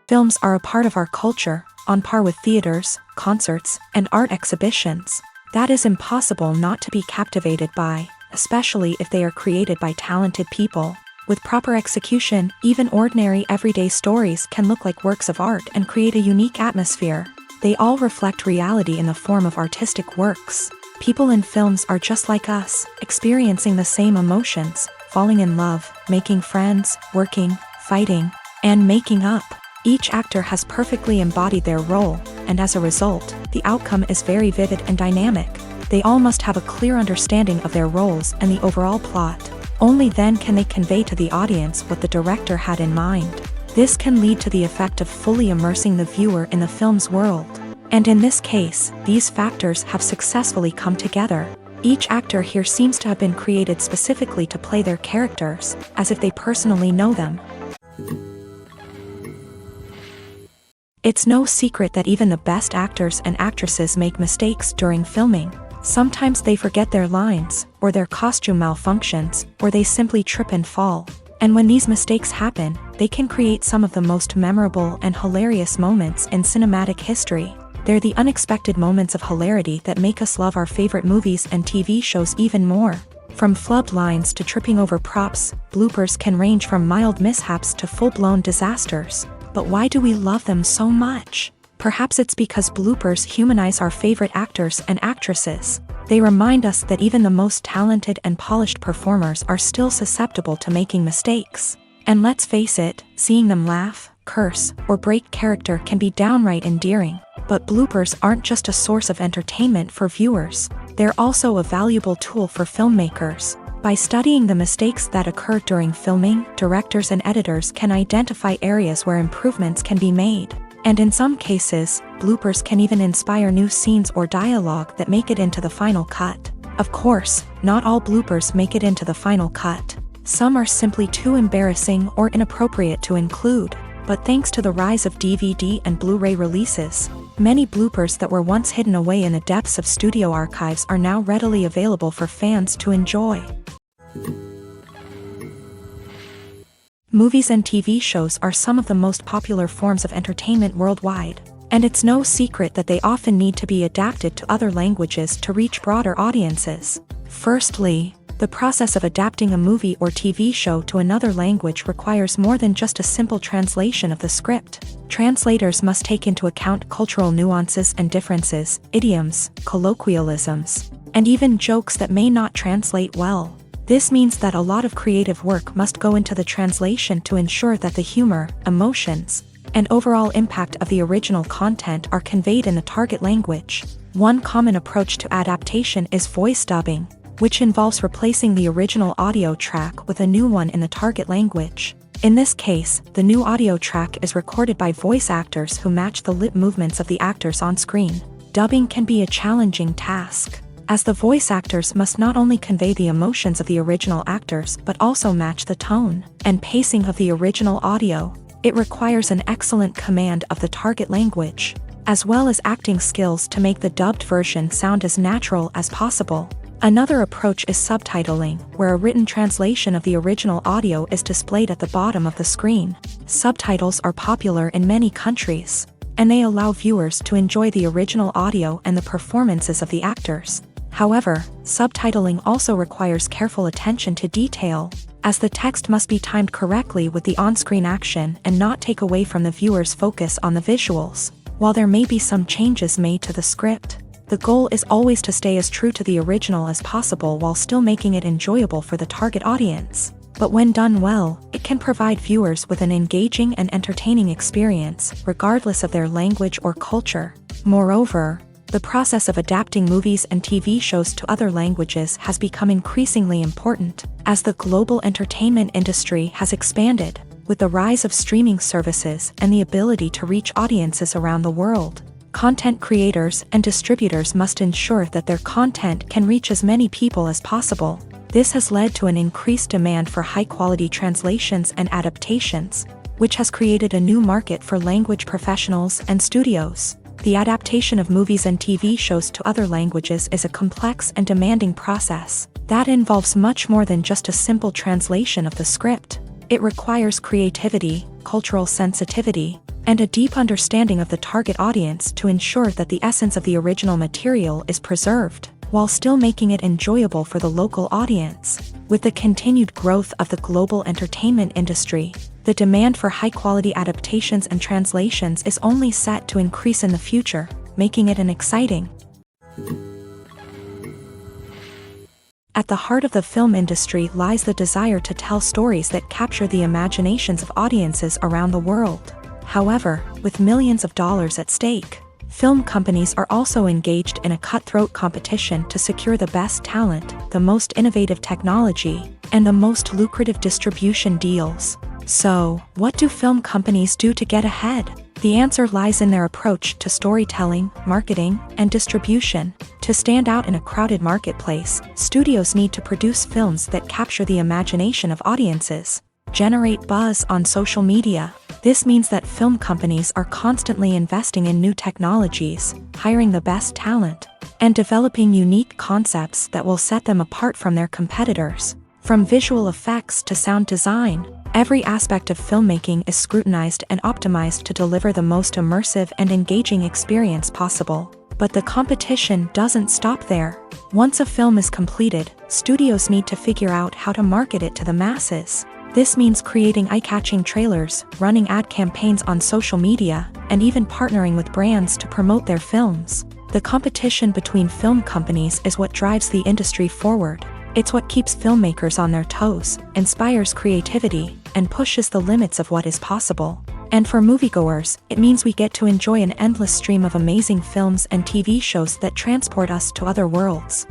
Films are a part of our culture, on par with theaters, concerts, and art exhibitions. That is impossible not to be captivated by, especially if they are created by talented people. With proper execution, even ordinary everyday stories can look like works of art and create a unique atmosphere. They all reflect reality in the form of artistic works. People in films are just like us, experiencing the same emotions, falling in love, making friends, working, fighting, and making up. Each actor has perfectly embodied their role, and as a result, the outcome is very vivid and dynamic. They all must have a clear understanding of their roles and the overall plot. Only then can they convey to the audience what the director had in mind. This can lead to the effect of fully immersing the viewer in the film's world. And in this case, these factors have successfully come together. Each actor here seems to have been created specifically to play their characters, as if they personally know them. It's no secret that even the best actors and actresses make mistakes during filming. Sometimes they forget their lines, or their costume malfunctions, or they simply trip and fall. And when these mistakes happen, they can create some of the most memorable and hilarious moments in cinematic history. They're the unexpected moments of hilarity that make us love our favorite movies and TV shows even more. From flubbed lines to tripping over props, bloopers can range from mild mishaps to full-blown disasters. But why do we love them so much? Perhaps it's because bloopers humanize our favorite actors and actresses. They remind us that even the most talented and polished performers are still susceptible to making mistakes. And let's face it, seeing them laugh, curse, or break character can be downright endearing. But bloopers aren't just a source of entertainment for viewers. They're also a valuable tool for filmmakers. By studying the mistakes that occur during filming, directors and editors can identify areas where improvements can be made. And in some cases, bloopers can even inspire new scenes or dialogue that make it into the final cut. Of course, not all bloopers make it into the final cut. Some are simply too embarrassing or inappropriate to include. But thanks to the rise of DVD and Blu-ray releases, many bloopers that were once hidden away in the depths of studio archives are now readily available for fans to enjoy. Movies and TV shows are some of the most popular forms of entertainment worldwide, and it's no secret that they often need to be adapted to other languages to reach broader audiences. Firstly, the process of adapting a movie or TV show to another language requires more than just a simple translation of the script. Translators must take into account cultural nuances and differences, idioms, colloquialisms, and even jokes that may not translate well. This means that a lot of creative work must go into the translation to ensure that the humor, emotions, and overall impact of the original content are conveyed in the target language. One common approach to adaptation is voice dubbing, which involves replacing the original audio track with a new one in the target language. In this case, the new audio track is recorded by voice actors who match the lip movements of the actors on screen. Dubbing can be a challenging task, as the voice actors must not only convey the emotions of the original actors but also match the tone and pacing of the original audio. It requires an excellent command of the target language, as well as acting skills to make the dubbed version sound as natural as possible. Another approach is subtitling, where a written translation of the original audio is displayed at the bottom of the screen. Subtitles are popular in many countries, and they allow viewers to enjoy the original audio and the performances of the actors. However, subtitling also requires careful attention to detail, as the text must be timed correctly with the on-screen action and not take away from the viewer's focus on the visuals. While there may be some changes made to the script, the goal is always to stay as true to the original as possible while still making it enjoyable for the target audience. But when done well, it can provide viewers with an engaging and entertaining experience, regardless of their language or culture. Moreover, the process of adapting movies and TV shows to other languages has become increasingly important, as the global entertainment industry has expanded, with the rise of streaming services and the ability to reach audiences around the world. Content creators and distributors must ensure that their content can reach as many people as possible. This has led to an increased demand for high-quality translations and adaptations, which has created a new market for language professionals and studios. The adaptation of movies and TV shows to other languages is a complex and demanding process that involves much more than just a simple translation of the script. It requires creativity, cultural sensitivity, and a deep understanding of the target audience to ensure that the essence of the original material is preserved, while still making it enjoyable for the local audience. With the continued growth of the global entertainment industry, the demand for high-quality adaptations and translations is only set to increase in the future, making it an exciting. At the heart of the film industry lies the desire to tell stories that capture the imaginations of audiences around the world. However, with millions of dollars at stake, film companies are also engaged in a cutthroat competition to secure the best talent, the most innovative technology, and the most lucrative distribution deals. So, what do film companies do to get ahead? The answer lies in their approach to storytelling, marketing, and distribution. To stand out in a crowded marketplace, studios need to produce films that capture the imagination of audiences, generate buzz on social media. This means that film companies are constantly investing in new technologies, hiring the best talent, and developing unique concepts that will set them apart from their competitors. From visual effects to sound design, every aspect of filmmaking is scrutinized and optimized to deliver the most immersive and engaging experience possible. But the competition doesn't stop there. Once a film is completed, studios need to figure out how to market it to the masses. This means creating eye-catching trailers, running ad campaigns on social media, and even partnering with brands to promote their films. The competition between film companies is what drives the industry forward. It's what keeps filmmakers on their toes, inspires creativity, and pushes the limits of what is possible. And for moviegoers, it means we get to enjoy an endless stream of amazing films and TV shows that transport us to other worlds.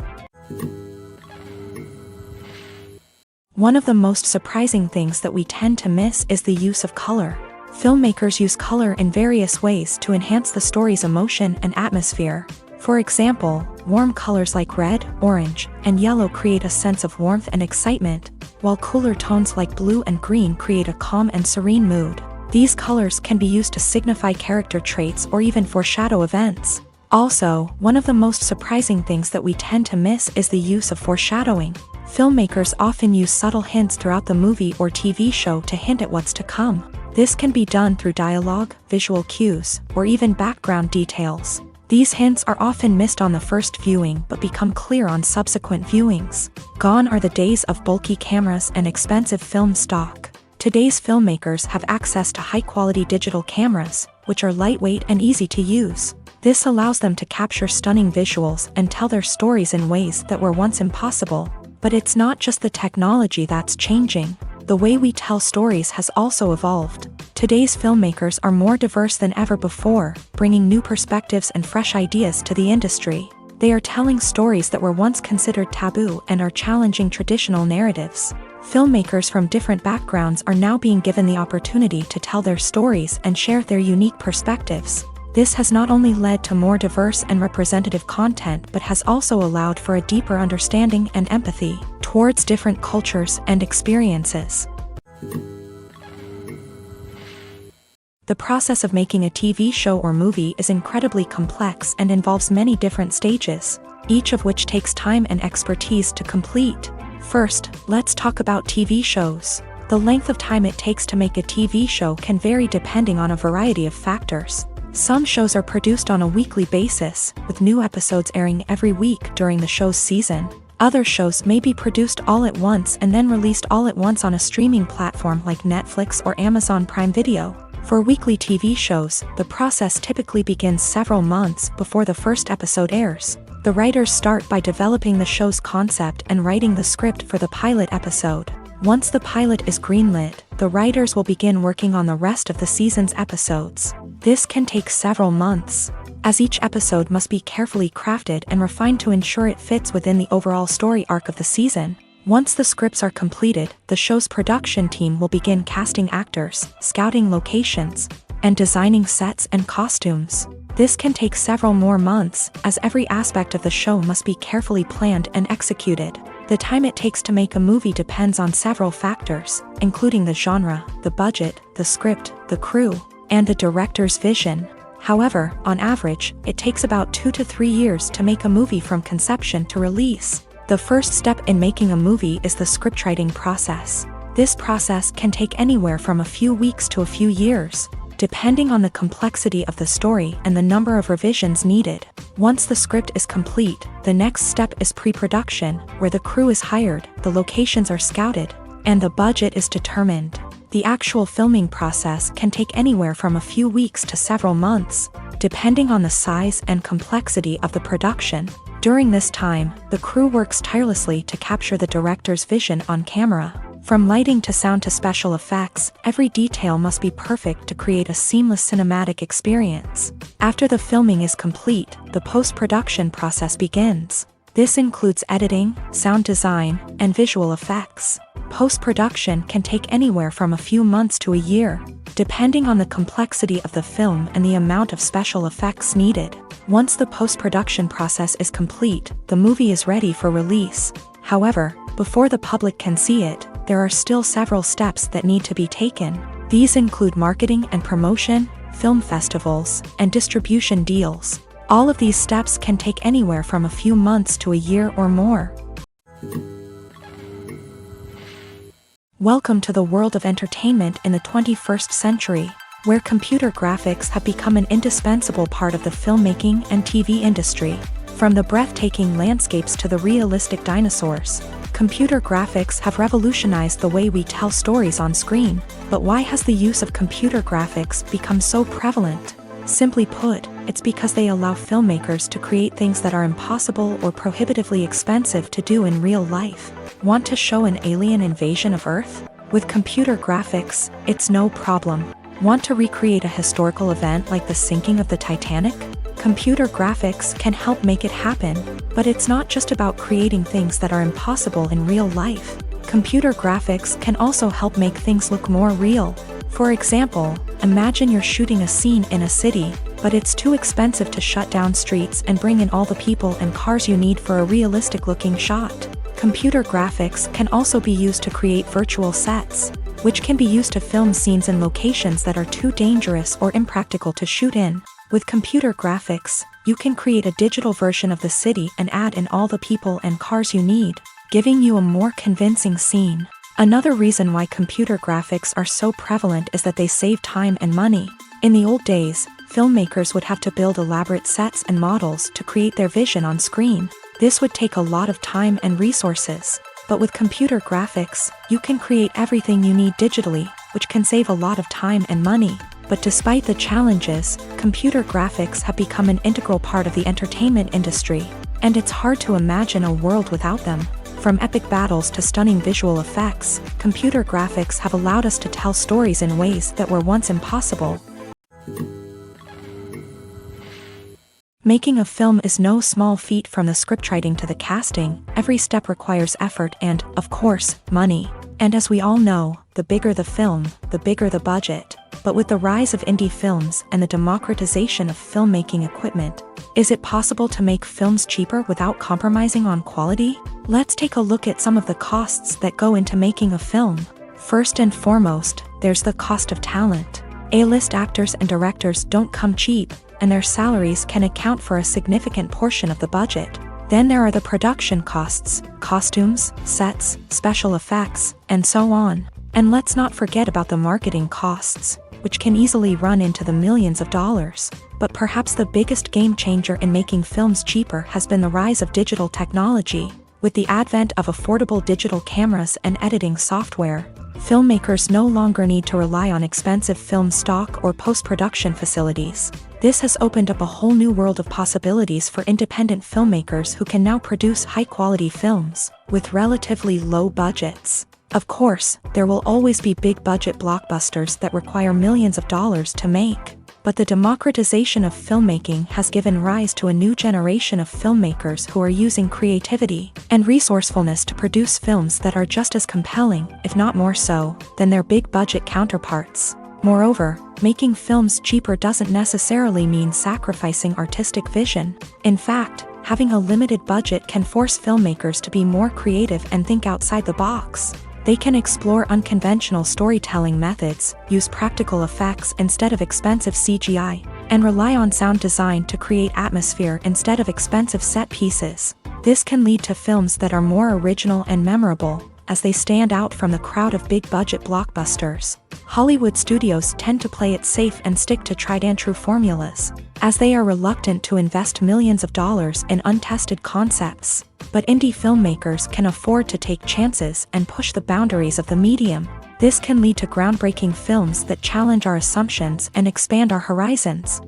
One of the most surprising things that we tend to miss is the use of color. Filmmakers use color in various ways to enhance the story's emotion and atmosphere. For example, warm colors like red, orange, and yellow create a sense of warmth and excitement, while cooler tones like blue and green create a calm and serene mood. These colors can be used to signify character traits or even foreshadow events. Also, one of the most surprising things that we tend to miss is the use of foreshadowing. Filmmakers often use subtle hints throughout the movie or TV show to hint at what's to come. This can be done through dialogue, visual cues, or even background details. These hints are often missed on the first viewing but become clear on subsequent viewings. Gone are the days of bulky cameras and expensive film stock. Today's filmmakers have access to high-quality digital cameras, which are lightweight and easy to use. This allows them to capture stunning visuals and tell their stories in ways that were once impossible. But it's not just the technology that's changing. The way we tell stories has also evolved. Today's filmmakers are more diverse than ever before, bringing new perspectives and fresh ideas to the industry. They are telling stories that were once considered taboo and are challenging traditional narratives. Filmmakers from different backgrounds are now being given the opportunity to tell their stories and share their unique perspectives. This has not only led to more diverse and representative content but has also allowed for a deeper understanding and empathy towards different cultures and experiences. The process of making a TV show or movie is incredibly complex and involves many different stages, each of which takes time and expertise to complete. First, let's talk about TV shows. The length of time it takes to make a TV show can vary depending on a variety of factors. Some shows are produced on a weekly basis, with new episodes airing every week during the show's season. Other shows may be produced all at once and then released all at once on a streaming platform like Netflix or Amazon Prime Video. For weekly TV shows, the process typically begins several months before the first episode airs. The writers start by developing the show's concept and writing the script for the pilot episode. Once the pilot is greenlit, the writers will begin working on the rest of the season's episodes. This can take several months, as each episode must be carefully crafted and refined to ensure it fits within the overall story arc of the season. Once the scripts are completed, the show's production team will begin casting actors, scouting locations, and designing sets and costumes. This can take several more months, as every aspect of the show must be carefully planned and executed. The time it takes to make a movie depends on several factors, including the genre, the budget, the script, the crew, and the director's vision. However, on average, it takes about 2 to 3 years to make a movie from conception to release. The first step in making a movie is the scriptwriting process. This process can take anywhere from a few weeks to a few years. depending on the complexity of the story and the number of revisions needed. Once the script is complete, the next step is pre-production, where the crew is hired, the locations are scouted, and the budget is determined. The actual filming process can take anywhere from a few weeks to several months, depending on the size and complexity of the production. During this time, the crew works tirelessly to capture the director's vision on camera. From lighting to sound to special effects, every detail must be perfect to create a seamless cinematic experience. After the filming is complete, the post-production process begins. This includes editing, sound design, and visual effects. Post-production can take anywhere from a few months to a year, depending on the complexity of the film and the amount of special effects needed. Once the post-production process is complete, the movie is ready for release. However, before the public can see it, there are still several steps that need to be taken. These include marketing and promotion, film festivals, and distribution deals. All of these steps can take anywhere from a few months to a year or more. Welcome to the world of entertainment in the 21st century, where computer graphics have become an indispensable part of the filmmaking and TV industry. From the breathtaking landscapes to the realistic dinosaurs, computer graphics have revolutionized the way we tell stories on screen. But why has the use of computer graphics become so prevalent? Simply put, it's because they allow filmmakers to create things that are impossible or prohibitively expensive to do in real life. Want to show an alien invasion of Earth? With computer graphics, it's no problem. Want to recreate a historical event like the sinking of the Titanic? Computer graphics can help make it happen, but it's not just about creating things that are impossible in real life. Computer graphics can also help make things look more real. For example, imagine you're shooting a scene in a city, but it's too expensive to shut down streets and bring in all the people and cars you need for a realistic-looking shot. Computer graphics can also be used to create virtual sets, which can be used to film scenes in locations that are too dangerous or impractical to shoot in. With computer graphics, you can create a digital version of the city and add in all the people and cars you need, giving you a more convincing scene. Another reason why computer graphics are so prevalent is that they save time and money. In the old days, filmmakers would have to build elaborate sets and models to create their vision on screen. This would take a lot of time and resources. But with computer graphics, you can create everything you need digitally, which can save a lot of time and money. But despite the challenges, computer graphics have become an integral part of the entertainment industry, and it's hard to imagine a world without them. From epic battles to stunning visual effects, computer graphics have allowed us to tell stories in ways that were once impossible. Making a film is no small feat. From the scriptwriting to the casting, every step requires effort and, of course, money. And as we all know, the bigger the film, the bigger the budget. But with the rise of indie films and the democratization of filmmaking equipment, is it possible to make films cheaper without compromising on quality? Let's take a look at some of the costs that go into making a film. First and foremost, there's the cost of talent. A-list actors and directors don't come cheap, and their salaries can account for a significant portion of the budget. Then there are the production costs, costumes, sets, special effects, and so on. And let's not forget about the marketing costs, which can easily run into the millions of dollars. But perhaps the biggest game changer in making films cheaper has been the rise of digital technology. With the advent of affordable digital cameras and editing software, filmmakers no longer need to rely on expensive film stock or post-production facilities. This has opened up a whole new world of possibilities for independent filmmakers who can now produce high-quality films with relatively low budgets. Of course, there will always be big-budget blockbusters that require millions of dollars to make. But the democratization of filmmaking has given rise to a new generation of filmmakers who are using creativity and resourcefulness to produce films that are just as compelling, if not more so, than their big-budget counterparts. Moreover, making films cheaper doesn't necessarily mean sacrificing artistic vision. In fact, having a limited budget can force filmmakers to be more creative and think outside the box. They can explore unconventional storytelling methods, use practical effects instead of expensive CGI, and rely on sound design to create atmosphere instead of expensive set pieces. This can lead to films that are more original and memorable, as they stand out from the crowd of big-budget blockbusters. Hollywood studios tend to play it safe and stick to tried-and-true formulas, as they are reluctant to invest millions of dollars in untested concepts. But indie filmmakers can afford to take chances and push the boundaries of the medium. This can lead to groundbreaking films that challenge our assumptions and expand our horizons.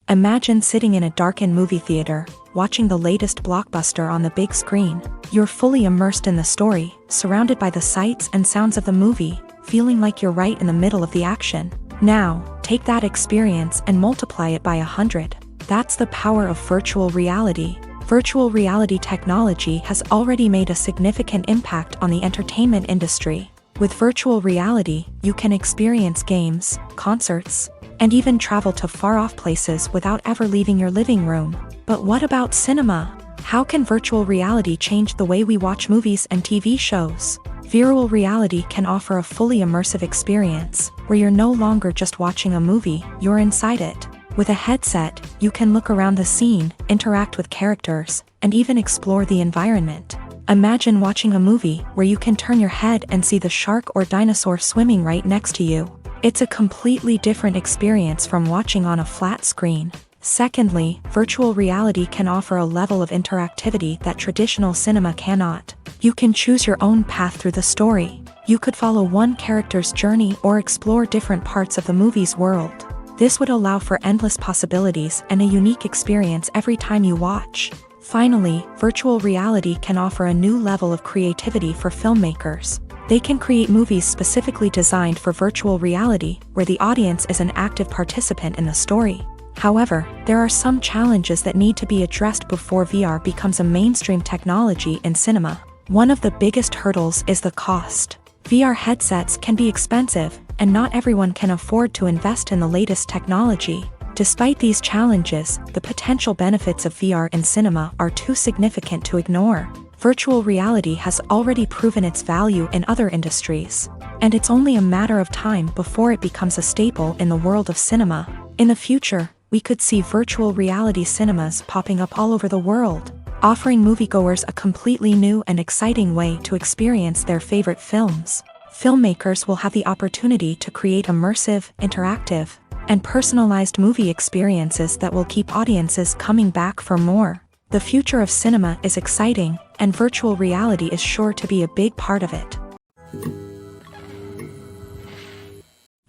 Imagine sitting in a darkened movie theater, watching the latest blockbuster on the big screen. You're fully immersed in the story, surrounded by the sights and sounds of the movie, feeling like you're right in the middle of the action. Now, take that experience and multiply it by 100. That's the power of virtual reality. Virtual reality technology has already made a significant impact on the entertainment industry. With virtual reality, you can experience games, concerts, and even travel to far-off places without ever leaving your living room. But what about cinema? How can virtual reality change the way we watch movies and TV shows? Virtual reality can offer a fully immersive experience, where you're no longer just watching a movie, you're inside it. With a headset, you can look around the scene, interact with characters, and even explore the environment. Imagine watching a movie where you can turn your head and see the shark or dinosaur swimming right next to you. It's a completely different experience from watching on a flat screen. Secondly, virtual reality can offer a level of interactivity that traditional cinema cannot. You can choose your own path through the story. You could follow one character's journey or explore different parts of the movie's world. This would allow for endless possibilities and a unique experience every time you watch. Finally, virtual reality can offer a new level of creativity for filmmakers. They can create movies specifically designed for virtual reality, where the audience is an active participant in the story. However, there are some challenges that need to be addressed before VR becomes a mainstream technology in cinema. One of the biggest hurdles is the cost. VR headsets can be expensive, and not everyone can afford to invest in the latest technology. Despite these challenges, the potential benefits of VR in cinema are too significant to ignore. Virtual reality has already proven its value in other industries, and it's only a matter of time before it becomes a staple in the world of cinema. In the future, we could see virtual reality cinemas popping up all over the world, offering moviegoers a completely new and exciting way to experience their favorite films. Filmmakers will have the opportunity to create immersive, interactive, and personalized movie experiences that will keep audiences coming back for more. The future of cinema is exciting, and virtual reality is sure to be a big part of it.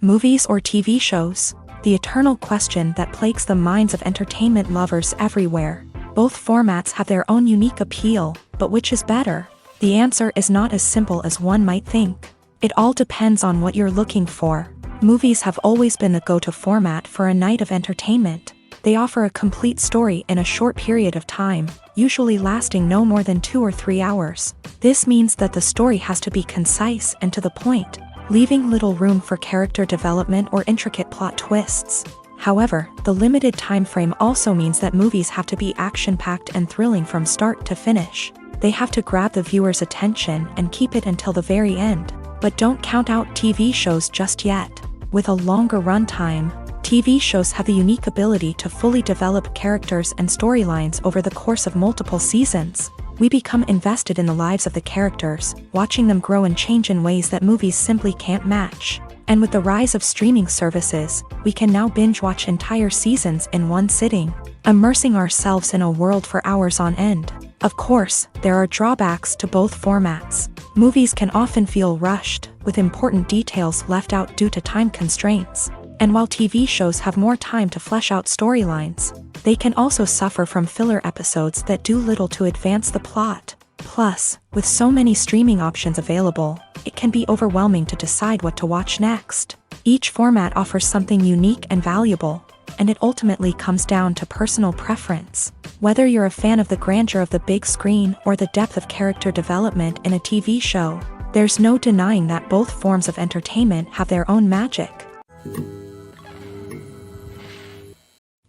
Movies or TV shows? The eternal question that plagues the minds of entertainment lovers everywhere. Both formats have their own unique appeal, but which is better? The answer is not as simple as one might think. It all depends on what you're looking for. Movies have always been the go-to format for a night of entertainment. They offer a complete story in a short period of time, usually lasting no more than 2 or 3 hours. This means that the story has to be concise and to the point, leaving little room for character development or intricate plot twists. However, the limited time frame also means that movies have to be action-packed and thrilling from start to finish. They have to grab the viewer's attention and keep it until the very end. But don't count out TV shows just yet. With a longer runtime, TV shows have the unique ability to fully develop characters and storylines over the course of multiple seasons. We become invested in the lives of the characters, watching them grow and change in ways that movies simply can't match. And with the rise of streaming services, we can now binge-watch entire seasons in one sitting, immersing ourselves in a world for hours on end. Of course, there are drawbacks to both formats. Movies can often feel rushed, with important details left out due to time constraints. And while TV shows have more time to flesh out storylines, they can also suffer from filler episodes that do little to advance the plot. Plus, with so many streaming options available, it can be overwhelming to decide what to watch next. Each format offers something unique and valuable, and it ultimately comes down to personal preference. Whether you're a fan of the grandeur of the big screen or the depth of character development in a TV show, there's no denying that both forms of entertainment have their own magic.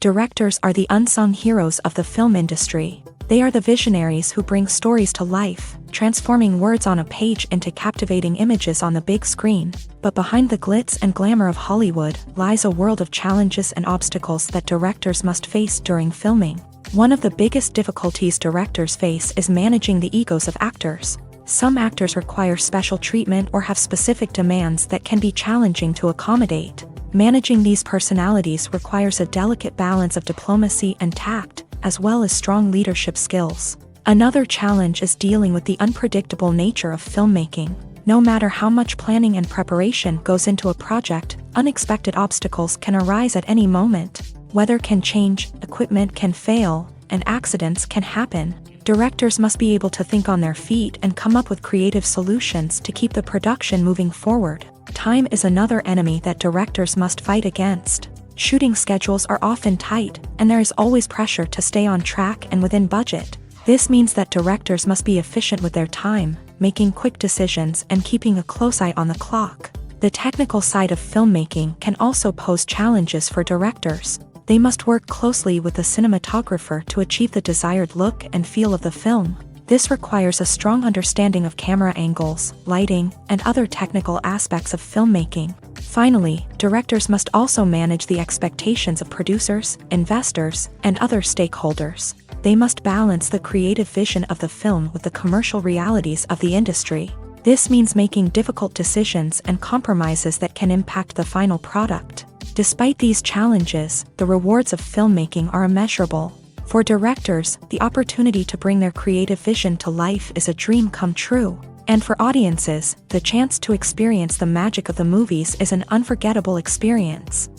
Directors are the unsung heroes of the film industry. They are the visionaries who bring stories to life, transforming words on a page into captivating images on the big screen. But behind the glitz and glamour of Hollywood lies a world of challenges and obstacles that directors must face during filming. One of the biggest difficulties directors face is managing the egos of actors. Some actors require special treatment or have specific demands that can be challenging to accommodate. Managing these personalities requires a delicate balance of diplomacy and tact, as well as strong leadership skills. Another challenge is dealing with the unpredictable nature of filmmaking. No matter how much planning and preparation goes into a project, unexpected obstacles can arise at any moment. Weather can change, equipment can fail, and accidents can happen. Directors must be able to think on their feet and come up with creative solutions to keep the production moving forward. Time is another enemy that directors must fight against. Shooting schedules are often tight, and there is always pressure to stay on track and within budget. This means that directors must be efficient with their time, making quick decisions and keeping a close eye on the clock. The technical side of filmmaking can also pose challenges for directors. They must work closely with the cinematographer to achieve the desired look and feel of the film. This requires a strong understanding of camera angles, lighting, and other technical aspects of filmmaking. Finally, directors must also manage the expectations of producers, investors, and other stakeholders. They must balance the creative vision of the film with the commercial realities of the industry. This means making difficult decisions and compromises that can impact the final product. Despite these challenges, the rewards of filmmaking are immeasurable. For directors, the opportunity to bring their creative vision to life is a dream come true. And for audiences, the chance to experience the magic of the movies is an unforgettable experience.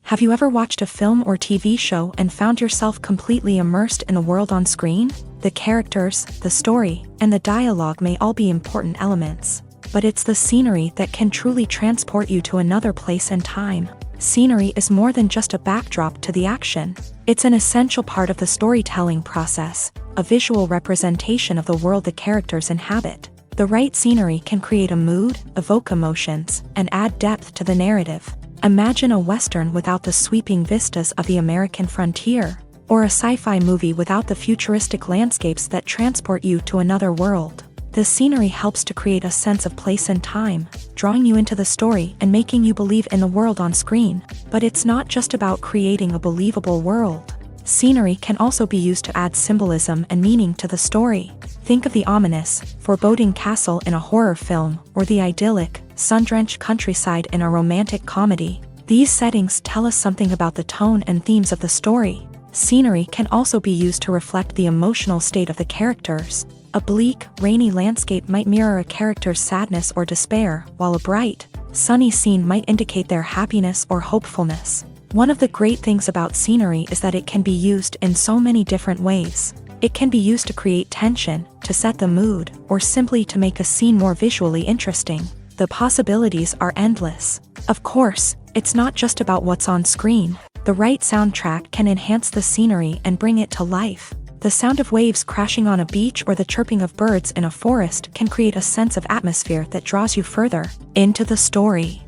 Have you ever watched a film or TV show and found yourself completely immersed in the world on screen? The characters, the story, and the dialogue may all be important elements, but it's the scenery that can truly transport you to another place and time. Scenery is more than just a backdrop to the action. It's an essential part of the storytelling process, a visual representation of the world the characters inhabit. The right scenery can create a mood, evoke emotions, and add depth to the narrative. Imagine a Western without the sweeping vistas of the American frontier, or a sci-fi movie without the futuristic landscapes that transport you to another world. The scenery helps to create a sense of place and time, drawing you into the story and making you believe in the world on screen. But it's not just about creating a believable world. Scenery can also be used to add symbolism and meaning to the story. Think of the ominous, foreboding castle in a horror film, or the idyllic, sun-drenched countryside in a romantic comedy. These settings tell us something about the tone and themes of the story. Scenery can also be used to reflect the emotional state of the characters. A bleak, rainy landscape might mirror a character's sadness or despair, while a bright, sunny scene might indicate their happiness or hopefulness. One of the great things about scenery is that it can be used in so many different ways. It can be used to create tension, to set the mood, or simply to make a scene more visually interesting. The possibilities are endless. Of course, it's not just about what's on screen. The right soundtrack can enhance the scenery and bring it to life. The sound of waves crashing on a beach or the chirping of birds in a forest can create a sense of atmosphere that draws you further into the story.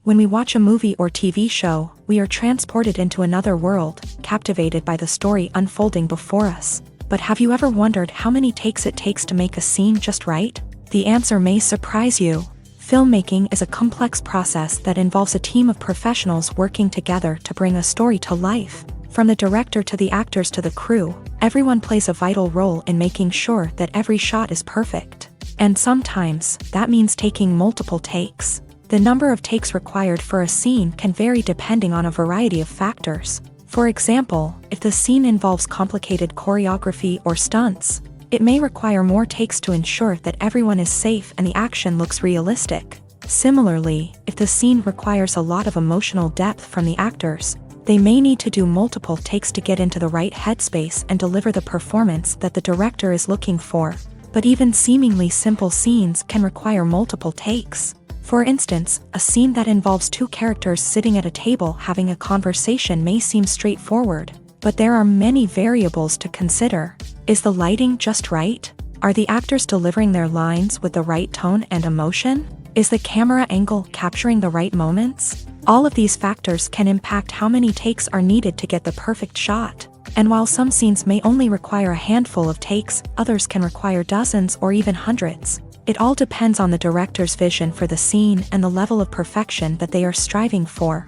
When we watch a movie or TV show, we are transported into another world, captivated by the story unfolding before us. But have you ever wondered how many takes it takes to make a scene just right? The answer may surprise you. Filmmaking is a complex process that involves a team of professionals working together to bring a story to life. From the director to the actors to the crew, everyone plays a vital role in making sure that every shot is perfect. And sometimes, that means taking multiple takes. The number of takes required for a scene can vary depending on a variety of factors. For example, if the scene involves complicated choreography or stunts, it may require more takes to ensure that everyone is safe and the action looks realistic. Similarly, if the scene requires a lot of emotional depth from the actors, they may need to do multiple takes to get into the right headspace and deliver the performance that the director is looking for. But even seemingly simple scenes can require multiple takes. For instance, a scene that involves two characters sitting at a table having a conversation may seem straightforward, but there are many variables to consider. Is the lighting just right? Are the actors delivering their lines with the right tone and emotion? Is the camera angle capturing the right moments? All of these factors can impact how many takes are needed to get the perfect shot. And while some scenes may only require a handful of takes, others can require dozens or even hundreds. It all depends on the director's vision for the scene and the level of perfection that they are striving for.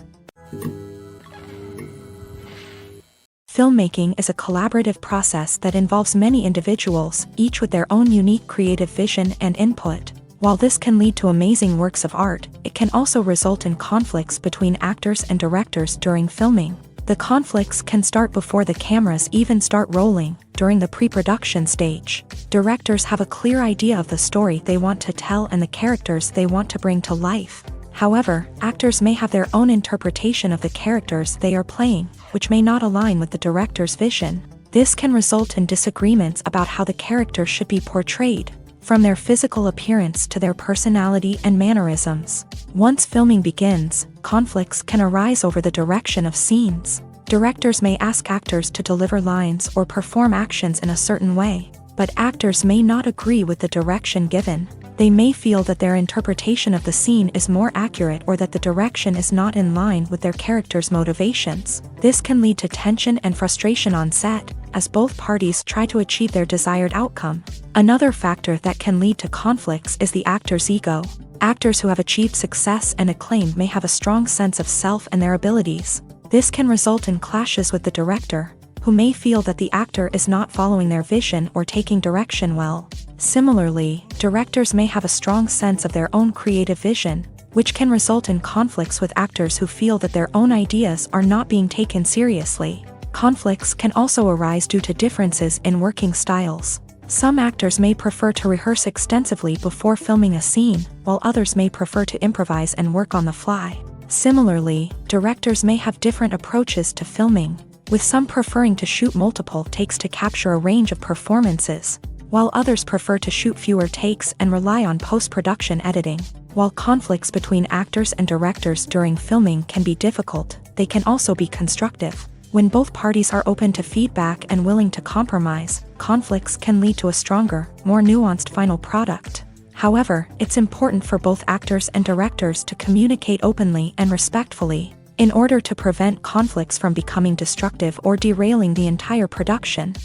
Filmmaking is a collaborative process that involves many individuals, each with their own unique creative vision and input. While this can lead to amazing works of art, it can also result in conflicts between actors and directors during filming. The conflicts can start before the cameras even start rolling, during the pre-production stage. Directors have a clear idea of the story they want to tell and the characters they want to bring to life. However, actors may have their own interpretation of the characters they are playing, which may not align with the director's vision. This can result in disagreements about how the character should be portrayed, from their physical appearance to their personality and mannerisms. Once filming begins, conflicts can arise over the direction of scenes. Directors may ask actors to deliver lines or perform actions in a certain way, but actors may not agree with the direction given. They may feel that their interpretation of the scene is more accurate or that the direction is not in line with their character's motivations. This can lead to tension and frustration on set, as both parties try to achieve their desired outcome. Another factor that can lead to conflicts is the actor's ego. Actors who have achieved success and acclaim may have a strong sense of self and their abilities. This can result in clashes with the director, who may feel that the actor is not following their vision or taking direction well. Similarly, directors may have a strong sense of their own creative vision, which can result in conflicts with actors who feel that their own ideas are not being taken seriously. Conflicts can also arise due to differences in working styles. Some actors may prefer to rehearse extensively before filming a scene, while others may prefer to improvise and work on the fly. Similarly, directors may have different approaches to filming, with some preferring to shoot multiple takes to capture a range of performances, while others prefer to shoot fewer takes and rely on post-production editing. While conflicts between actors and directors during filming can be difficult, they can also be constructive. When both parties are open to feedback and willing to compromise, conflicts can lead to a stronger, more nuanced final product. However, it's important for both actors and directors to communicate openly and respectfully, in order to prevent conflicts from becoming destructive or derailing the entire production.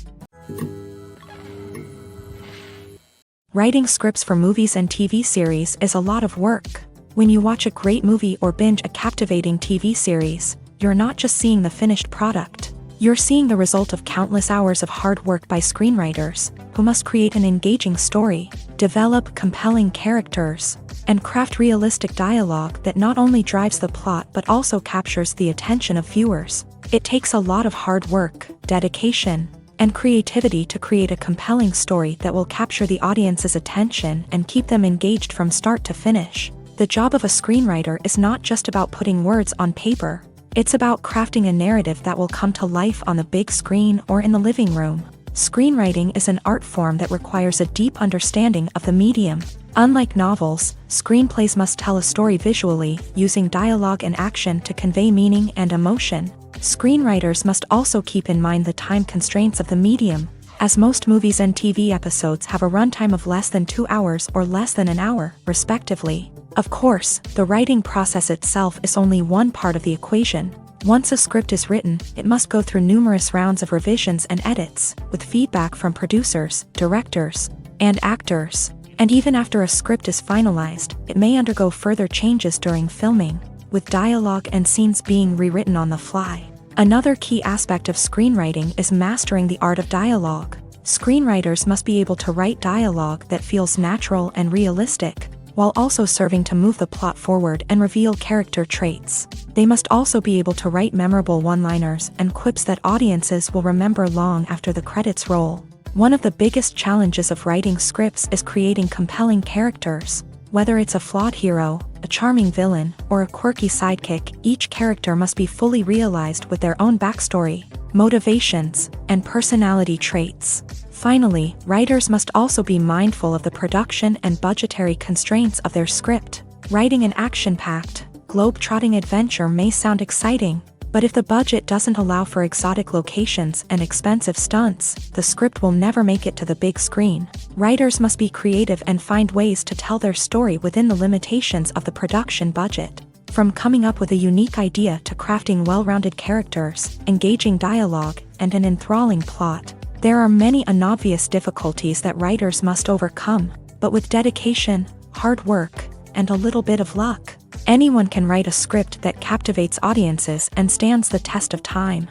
Writing scripts for movies and TV series is a lot of work. When you watch a great movie or binge a captivating TV series, you're not just seeing the finished product. You're seeing the result of countless hours of hard work by screenwriters, who must create an engaging story, develop compelling characters, and craft realistic dialogue that not only drives the plot but also captures the attention of viewers. It takes a lot of hard work, dedication, and creativity to create a compelling story that will capture the audience's attention and keep them engaged from start to finish. The job of a screenwriter is not just about putting words on paper. It's about crafting a narrative that will come to life on the big screen or in the living room. Screenwriting is an art form that requires a deep understanding of the medium. Unlike novels, screenplays must tell a story visually, using dialogue and action to convey meaning and emotion. Screenwriters must also keep in mind the time constraints of the medium, as most movies and TV episodes have a runtime of less than 2 hours or less than an hour, respectively. Of course, the writing process itself is only one part of the equation. Once a script is written, it must go through numerous rounds of revisions and edits, with feedback from producers, directors, and actors. And even after a script is finalized, it may undergo further changes during filming, with dialogue and scenes being rewritten on the fly. Another key aspect of screenwriting is mastering the art of dialogue. Screenwriters must be able to write dialogue that feels natural and realistic, while also serving to move the plot forward and reveal character traits. They must also be able to write memorable one-liners and quips that audiences will remember long after the credits roll. One of the biggest challenges of writing scripts is creating compelling characters. Whether it's a flawed hero, a charming villain, or a quirky sidekick, each character must be fully realized with their own backstory, motivations, and personality traits. Finally, writers must also be mindful of the production and budgetary constraints of their script. Writing an action-packed, globe-trotting adventure may sound exciting, but if the budget doesn't allow for exotic locations and expensive stunts, the script will never make it to the big screen. Writers must be creative and find ways to tell their story within the limitations of the production budget. From coming up with a unique idea to crafting well-rounded characters, engaging dialogue, and an enthralling plot, there are many unobvious difficulties that writers must overcome. But with dedication, hard work, and a little bit of luck, anyone can write a script that captivates audiences and stands the test of time.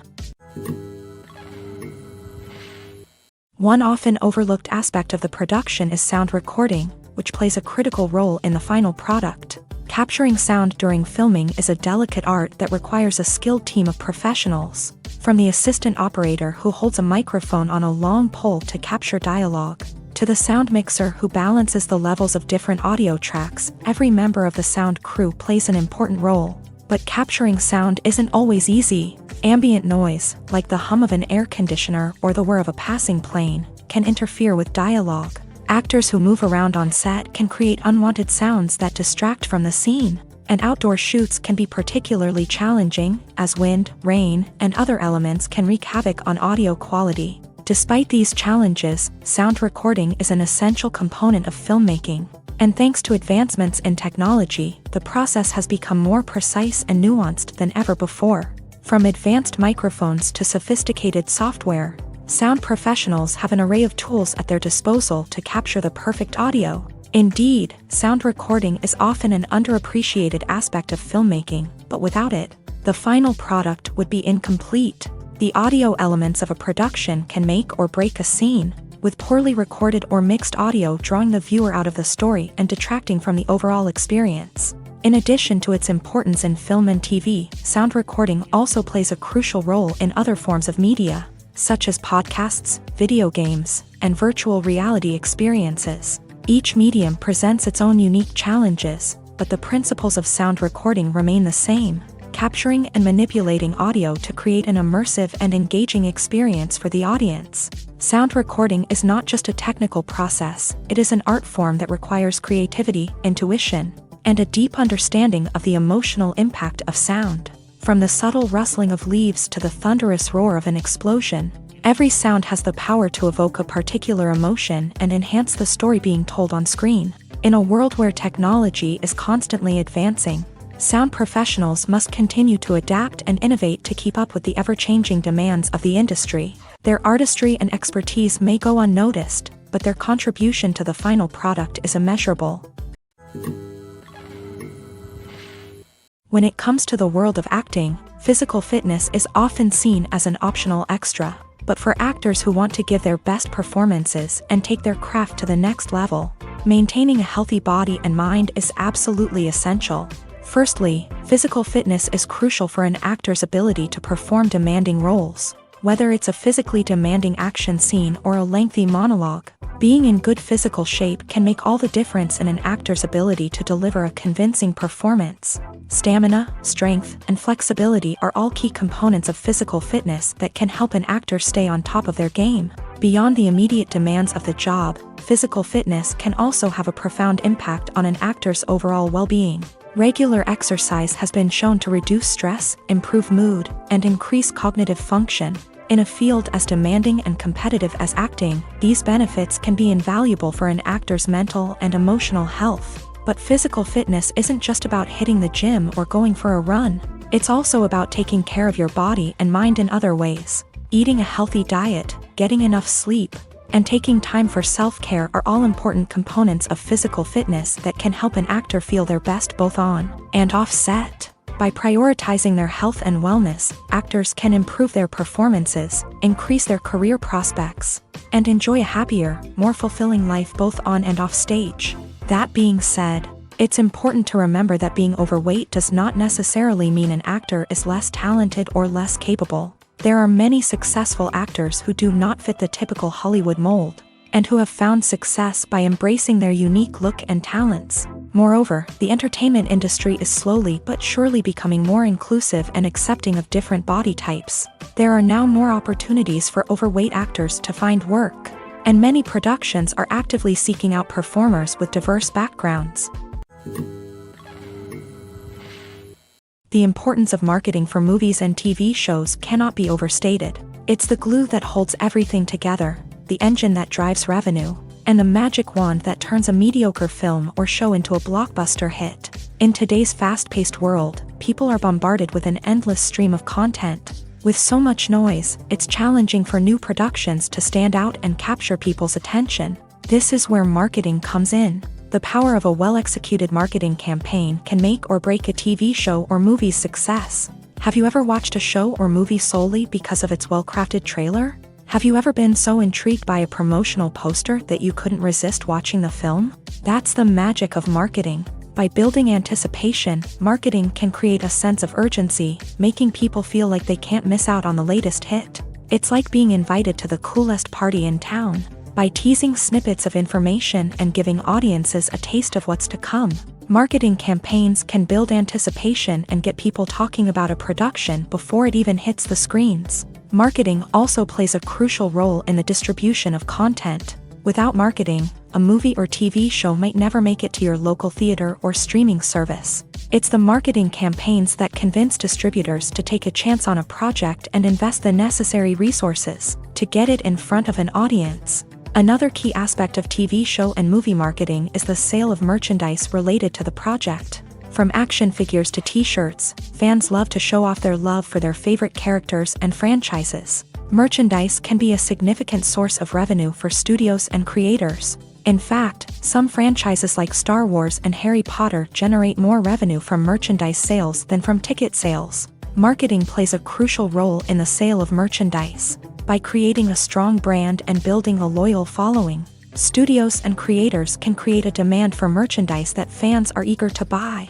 One often overlooked aspect of the production is sound recording, which plays a critical role in the final product. Capturing sound during filming is a delicate art that requires a skilled team of professionals. From the assistant operator who holds a microphone on a long pole to capture dialogue, to the sound mixer who balances the levels of different audio tracks, every member of the sound crew plays an important role. But capturing sound isn't always easy. Ambient noise, like the hum of an air conditioner or the whir of a passing plane, can interfere with dialogue. Actors who move around on set can create unwanted sounds that distract from the scene. And outdoor shoots can be particularly challenging, as wind, rain, and other elements can wreak havoc on audio quality. Despite these challenges, sound recording is an essential component of filmmaking. And thanks to advancements in technology, the process has become more precise and nuanced than ever before. From advanced microphones to sophisticated software, sound professionals have an array of tools at their disposal to capture the perfect audio. Indeed, sound recording is often an underappreciated aspect of filmmaking, but without it, the final product would be incomplete. The audio elements of a production can make or break a scene, with poorly recorded or mixed audio drawing the viewer out of the story and detracting from the overall experience. In addition to its importance in film and TV, sound recording also plays a crucial role in other forms of media, such as podcasts, video games, and virtual reality experiences. Each medium presents its own unique challenges, but the principles of sound recording remain the same, capturing and manipulating audio to create an immersive and engaging experience for the audience. Sound recording is not just a technical process, it is an art form that requires creativity, intuition, and a deep understanding of the emotional impact of sound. From the subtle rustling of leaves to the thunderous roar of an explosion, every sound has the power to evoke a particular emotion and enhance the story being told on screen. In a world where technology is constantly advancing, sound professionals must continue to adapt and innovate to keep up with the ever-changing demands of the industry. Their artistry and expertise may go unnoticed, but their contribution to the final product is immeasurable. When it comes to the world of acting, physical fitness is often seen as an optional extra. But for actors who want to give their best performances and take their craft to the next level, maintaining a healthy body and mind is absolutely essential. Firstly, physical fitness is crucial for an actor's ability to perform demanding roles. Whether it's a physically demanding action scene or a lengthy monologue, being in good physical shape can make all the difference in an actor's ability to deliver a convincing performance. Stamina, strength, and flexibility are all key components of physical fitness that can help an actor stay on top of their game. Beyond the immediate demands of the job, physical fitness can also have a profound impact on an actor's overall well-being. Regular exercise has been shown to reduce stress, improve mood, and increase cognitive function. In a field as demanding and competitive as acting, these benefits can be invaluable for an actor's mental and emotional health. But physical fitness isn't just about hitting the gym or going for a run. It's also about taking care of your body and mind in other ways. Eating a healthy diet, getting enough sleep, and taking time for self-care are all important components of physical fitness that can help an actor feel their best both on and off set. By prioritizing their health and wellness, actors can improve their performances, increase their career prospects, and enjoy a happier, more fulfilling life both on and off stage. That being said, it's important to remember that being overweight does not necessarily mean an actor is less talented or less capable. There are many successful actors who do not fit the typical Hollywood mold, and who have found success by embracing their unique look and talents. Moreover, the entertainment industry is slowly but surely becoming more inclusive and accepting of different body types. There are now more opportunities for overweight actors to find work, and many productions are actively seeking out performers with diverse backgrounds. The importance of marketing for movies and TV shows cannot be overstated. It's the glue that holds everything together, the engine that drives revenue, and the magic wand that turns a mediocre film or show into a blockbuster hit. In today's fast-paced world, people are bombarded with an endless stream of content. With so much noise, it's challenging for new productions to stand out and capture people's attention. This is where marketing comes in. The power of a well-executed marketing campaign can make or break a TV show or movie's success. Have you ever watched a show or movie solely because of its well-crafted trailer? Have you ever been so intrigued by a promotional poster that you couldn't resist watching the film? That's the magic of marketing. By building anticipation, marketing can create a sense of urgency, making people feel like they can't miss out on the latest hit. It's like being invited to the coolest party in town. By teasing snippets of information and giving audiences a taste of what's to come, marketing campaigns can build anticipation and get people talking about a production before it even hits the screens. Marketing also plays a crucial role in the distribution of content. Without marketing, a movie or TV show might never make it to your local theater or streaming service. It's the marketing campaigns that convince distributors to take a chance on a project and invest the necessary resources to get it in front of an audience. Another key aspect of TV show and movie marketing is the sale of merchandise related to the project. From action figures to t-shirts, fans love to show off their love for their favorite characters and franchises. Merchandise can be a significant source of revenue for studios and creators. In fact, some franchises like Star Wars and Harry Potter generate more revenue from merchandise sales than from ticket sales. Marketing plays a crucial role in the sale of merchandise. By creating a strong brand and building a loyal following, studios and creators can create a demand for merchandise that fans are eager to buy.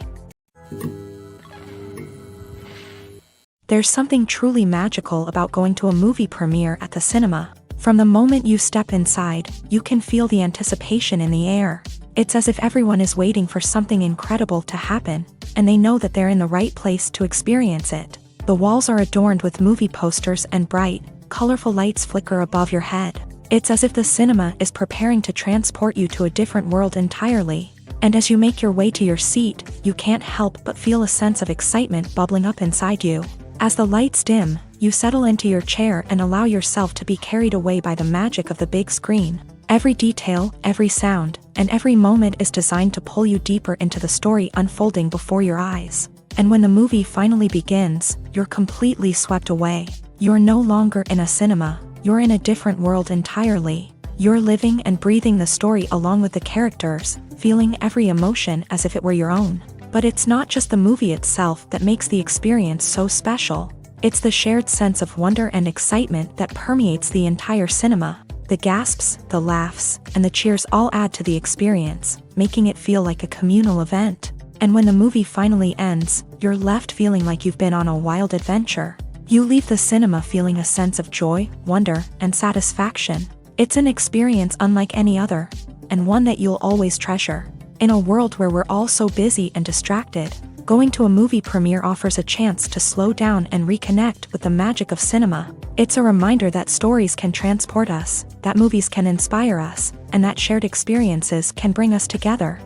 There's something truly magical about going to a movie premiere at the cinema. From the moment you step inside, you can feel the anticipation in the air. It's as if everyone is waiting for something incredible to happen, and they know that they're in the right place to experience it. The walls are adorned with movie posters and bright, colorful lights flicker above your head. It's as if the cinema is preparing to transport you to a different world entirely. And as you make your way to your seat, you can't help but feel a sense of excitement bubbling up inside you. As the lights dim, you settle into your chair and allow yourself to be carried away by the magic of the big screen. Every detail, every sound, and every moment is designed to pull you deeper into the story unfolding before your eyes. And when the movie finally begins, you're completely swept away. You're no longer in a cinema, you're in a different world entirely. You're living and breathing the story along with the characters, feeling every emotion as if it were your own. But it's not just the movie itself that makes the experience so special. It's the shared sense of wonder and excitement that permeates the entire cinema. The gasps, the laughs, and the cheers all add to the experience, making it feel like a communal event. And when the movie finally ends, you're left feeling like you've been on a wild adventure. You leave the cinema feeling a sense of joy, wonder, and satisfaction. It's an experience unlike any other, and one that you'll always treasure. In a world where we're all so busy and distracted, going to a movie premiere offers a chance to slow down and reconnect with the magic of cinema. It's a reminder that stories can transport us, that movies can inspire us, and that shared experiences can bring us together.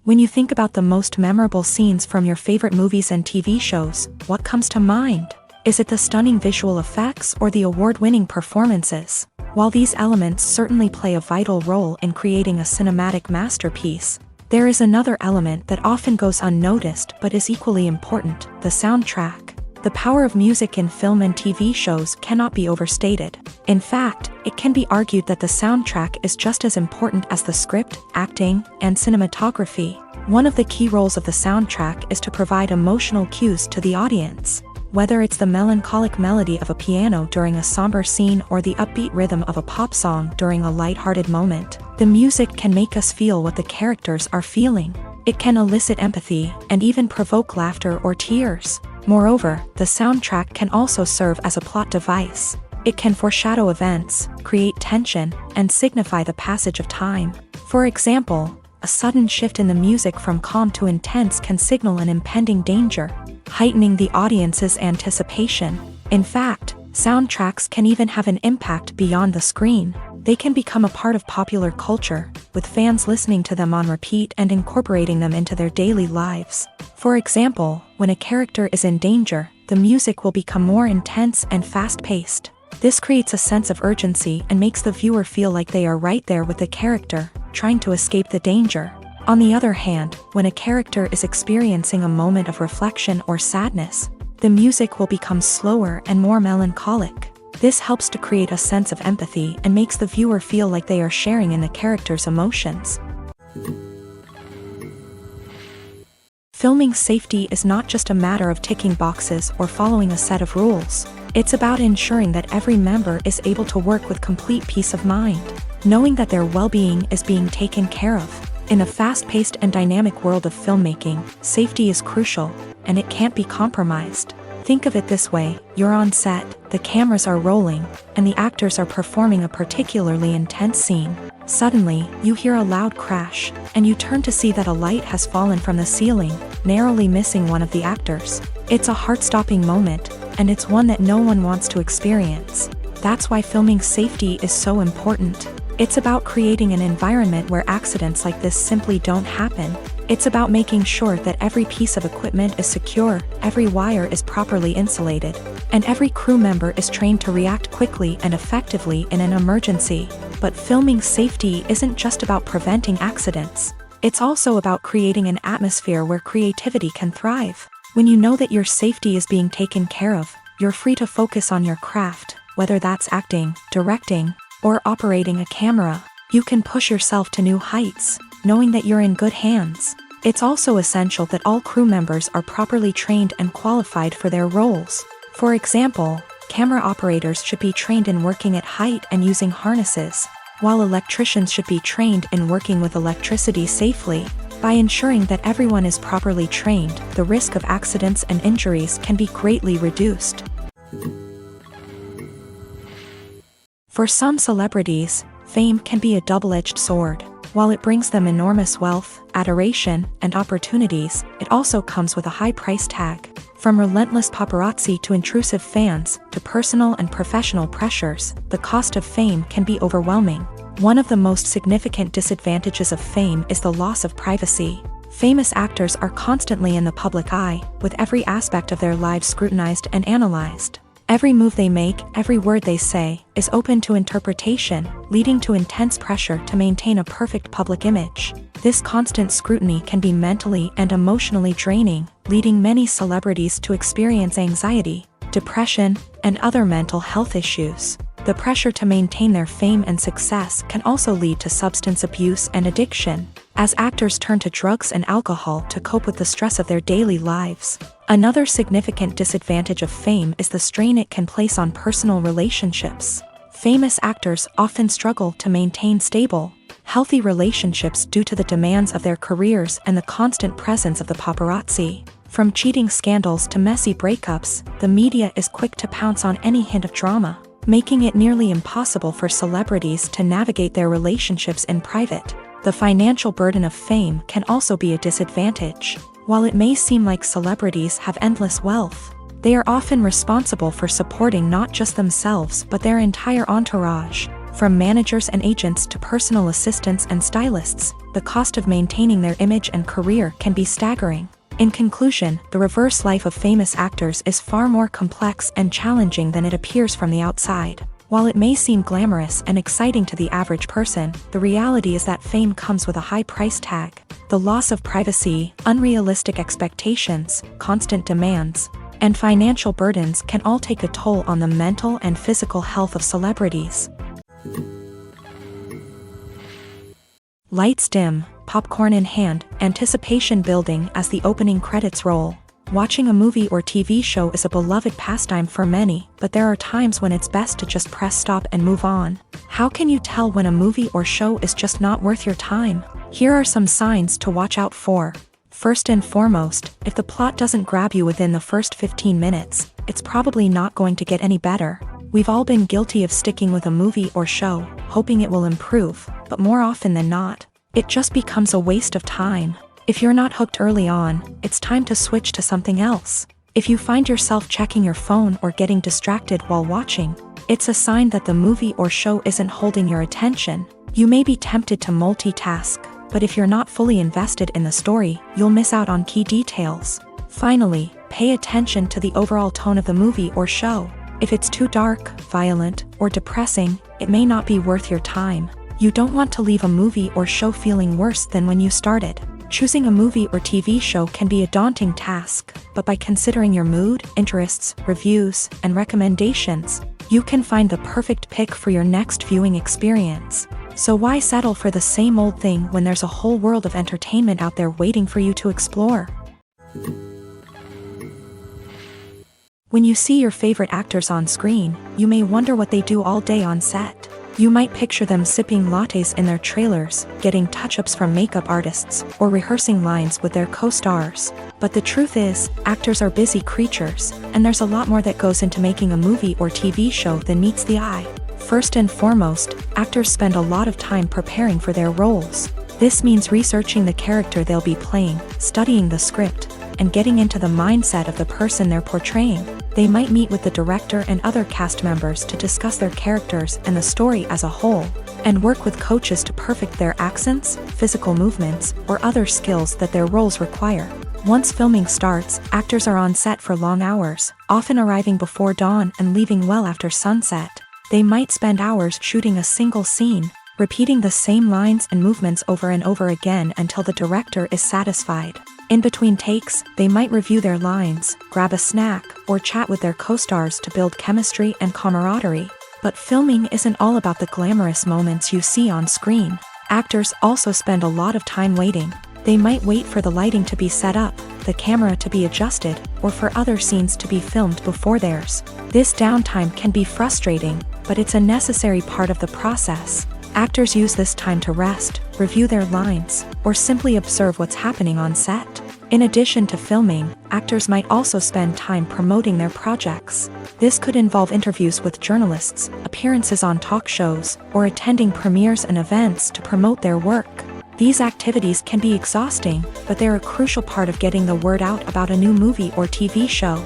When you think about the most memorable scenes from your favorite movies and TV shows, what comes to mind? Is it the stunning visual effects or the award-winning performances? While these elements certainly play a vital role in creating a cinematic masterpiece, there is another element that often goes unnoticed but is equally important: the soundtrack. The power of music in film and TV shows cannot be overstated. In fact, it can be argued that the soundtrack is just as important as the script, acting, and cinematography. One of the key roles of the soundtrack is to provide emotional cues to the audience. Whether it's the melancholic melody of a piano during a somber scene or the upbeat rhythm of a pop song during a lighthearted moment, the music can make us feel what the characters are feeling. It can elicit empathy and even provoke laughter or tears. Moreover, the soundtrack can also serve as a plot device. It can foreshadow events, create tension, and signify the passage of time. For example, a sudden shift in the music from calm to intense can signal an impending danger, heightening the audience's anticipation. In fact, soundtracks can even have an impact beyond the screen. They can become a part of popular culture, with fans listening to them on repeat and incorporating them into their daily lives. For example, when a character is in danger, the music will become more intense and fast-paced. This creates a sense of urgency and makes the viewer feel like they are right there with the character, trying to escape the danger. On the other hand, when a character is experiencing a moment of reflection or sadness, the music will become slower and more melancholic. This helps to create a sense of empathy and makes the viewer feel like they are sharing in the character's emotions. Filming safety is not just a matter of ticking boxes or following a set of rules. It's about ensuring that every member is able to work with complete peace of mind, knowing that their well-being is being taken care of. In a fast-paced and dynamic world of filmmaking, safety is crucial, and it can't be compromised. Think of it this way: you're on set, the cameras are rolling, and the actors are performing a particularly intense scene. Suddenly, you hear a loud crash, and you turn to see that a light has fallen from the ceiling, narrowly missing one of the actors. It's a heart-stopping moment, and it's one that no one wants to experience. That's why filming safety is so important. It's about creating an environment where accidents like this simply don't happen. It's about making sure that every piece of equipment is secure, every wire is properly insulated, and every crew member is trained to react quickly and effectively in an emergency. But filming safety isn't just about preventing accidents. It's also about creating an atmosphere where creativity can thrive. When you know that your safety is being taken care of, you're free to focus on your craft, whether that's acting, directing, or operating a camera. You can push yourself to new heights, knowing that you're in good hands. It's also essential that all crew members are properly trained and qualified for their roles. For example, camera operators should be trained in working at height and using harnesses, while electricians should be trained in working with electricity safely. By ensuring that everyone is properly trained, the risk of accidents and injuries can be greatly reduced. For some celebrities, fame can be a double-edged sword. While it brings them enormous wealth, adoration, and opportunities, it also comes with a high price tag. From relentless paparazzi to intrusive fans, to personal and professional pressures, the cost of fame can be overwhelming. One of the most significant disadvantages of fame is the loss of privacy. Famous actors are constantly in the public eye, with every aspect of their lives scrutinized and analyzed. Every move they make, every word they say, is open to interpretation, leading to intense pressure to maintain a perfect public image. This constant scrutiny can be mentally and emotionally draining, leading many celebrities to experience anxiety, depression, and other mental health issues. The pressure to maintain their fame and success can also lead to substance abuse and addiction, as actors turn to drugs and alcohol to cope with the stress of their daily lives. Another significant disadvantage of fame is the strain it can place on personal relationships. Famous actors often struggle to maintain stable, healthy relationships due to the demands of their careers and the constant presence of the paparazzi. From cheating scandals to messy breakups, the media is quick to pounce on any hint of drama, making it nearly impossible for celebrities to navigate their relationships in private. The financial burden of fame can also be a disadvantage. While it may seem like celebrities have endless wealth, they are often responsible for supporting not just themselves but their entire entourage. From managers and agents to personal assistants and stylists, the cost of maintaining their image and career can be staggering. In conclusion, the reverse life of famous actors is far more complex and challenging than it appears from the outside. While it may seem glamorous and exciting to the average person, the reality is that fame comes with a high price tag. The loss of privacy, unrealistic expectations, constant demands, and financial burdens can all take a toll on the mental and physical health of celebrities. Lights dim, popcorn in hand, anticipation building as the opening credits roll. Watching a movie or TV show is a beloved pastime for many, but there are times when it's best to just press stop and move on. How can you tell when a movie or show is just not worth your time? Here are some signs to watch out for. First and foremost, if the plot doesn't grab you within the first 15 minutes, it's probably not going to get any better. We've all been guilty of sticking with a movie or show, hoping it will improve, but more often than not, it just becomes a waste of time. If you're not hooked early on, it's time to switch to something else. If you find yourself checking your phone or getting distracted while watching, it's a sign that the movie or show isn't holding your attention. You may be tempted to multitask, but if you're not fully invested in the story, you'll miss out on key details. Finally, pay attention to the overall tone of the movie or show. If it's too dark, violent, or depressing, it may not be worth your time. You don't want to leave a movie or show feeling worse than when you started. Choosing a movie or TV show can be a daunting task, but by considering your mood, interests, reviews, and recommendations, You can find the perfect pick for your next viewing experience. So why settle for the same old thing when there's a whole world of entertainment out there waiting for you to explore? When you see your favorite actors on screen, you may wonder what they do all day on set. You might picture them sipping lattes in their trailers, getting touch-ups from makeup artists, or rehearsing lines with their co-stars. But the truth is, actors are busy creatures, and there's a lot more that goes into making a movie or TV show than meets the eye. First and foremost, actors spend a lot of time preparing for their roles. This means researching the character they'll be playing, studying the script, and getting into the mindset of the person they're portraying. They might meet with the director and other cast members to discuss their characters and the story as a whole, and work with coaches to perfect their accents, physical movements, or other skills that their roles require. Once filming starts, actors are on set for long hours, often arriving before dawn and leaving well after sunset. They might spend hours shooting a single scene, repeating the same lines and movements over and over again until the director is satisfied. In between takes, they might review their lines, grab a snack, or chat with their co-stars to build chemistry and camaraderie. But filming isn't all about the glamorous moments you see on screen. Actors also spend a lot of time waiting. They might wait for the lighting to be set up, the camera to be adjusted, or for other scenes to be filmed before theirs. This downtime can be frustrating, but it's a necessary part of the process. Actors use this time to rest, review their lines, or simply observe what's happening on set. In addition to filming, actors might also spend time promoting their projects. This could involve interviews with journalists, appearances on talk shows, or attending premieres and events to promote their work. These activities can be exhausting, but they're a crucial part of getting the word out about a new movie or TV show.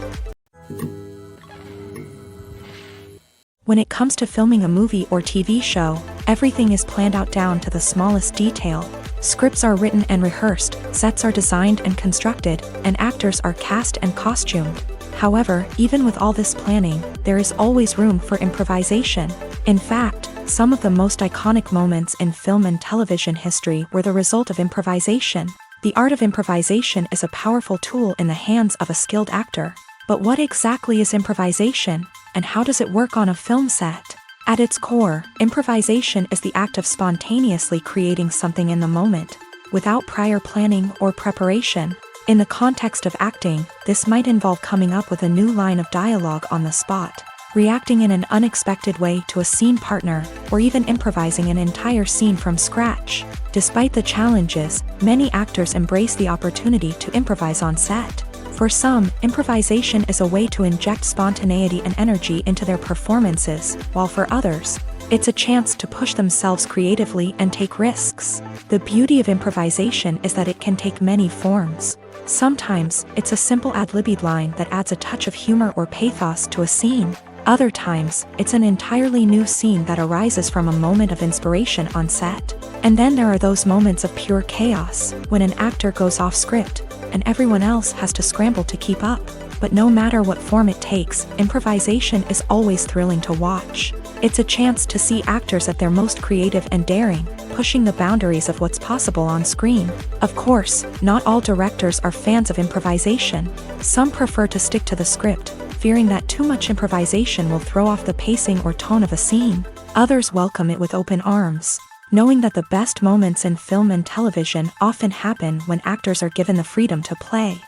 When it comes to filming a movie or TV show, everything is planned out down to the smallest detail. Scripts are written and rehearsed, sets are designed and constructed, and actors are cast and costumed. However, even with all this planning, there is always room for improvisation. In fact, some of the most iconic moments in film and television history were the result of improvisation. The art of improvisation is a powerful tool in the hands of a skilled actor. But what exactly is improvisation, and how does it work on a film set? At its core, improvisation is the act of spontaneously creating something in the moment, without prior planning or preparation. In the context of acting, this might involve coming up with a new line of dialogue on the spot, reacting in an unexpected way to a scene partner, or even improvising an entire scene from scratch. Despite the challenges, many actors embrace the opportunity to improvise on set. For some, improvisation is a way to inject spontaneity and energy into their performances, while for others, it's a chance to push themselves creatively and take risks. The beauty of improvisation is that it can take many forms. Sometimes, it's a simple ad-libbed line that adds a touch of humor or pathos to a scene. Other times, it's an entirely new scene that arises from a moment of inspiration on set. And then there are those moments of pure chaos, when an actor goes off script, and everyone else has to scramble to keep up. But no matter what form it takes, improvisation is always thrilling to watch. It's a chance to see actors at their most creative and daring, pushing the boundaries of what's possible on screen. Of course, not all directors are fans of improvisation. Some prefer to stick to the script, fearing that too much improvisation will throw off the pacing or tone of a scene. Others welcome it with open arms, knowing that the best moments in film and television often happen when actors are given the freedom to play.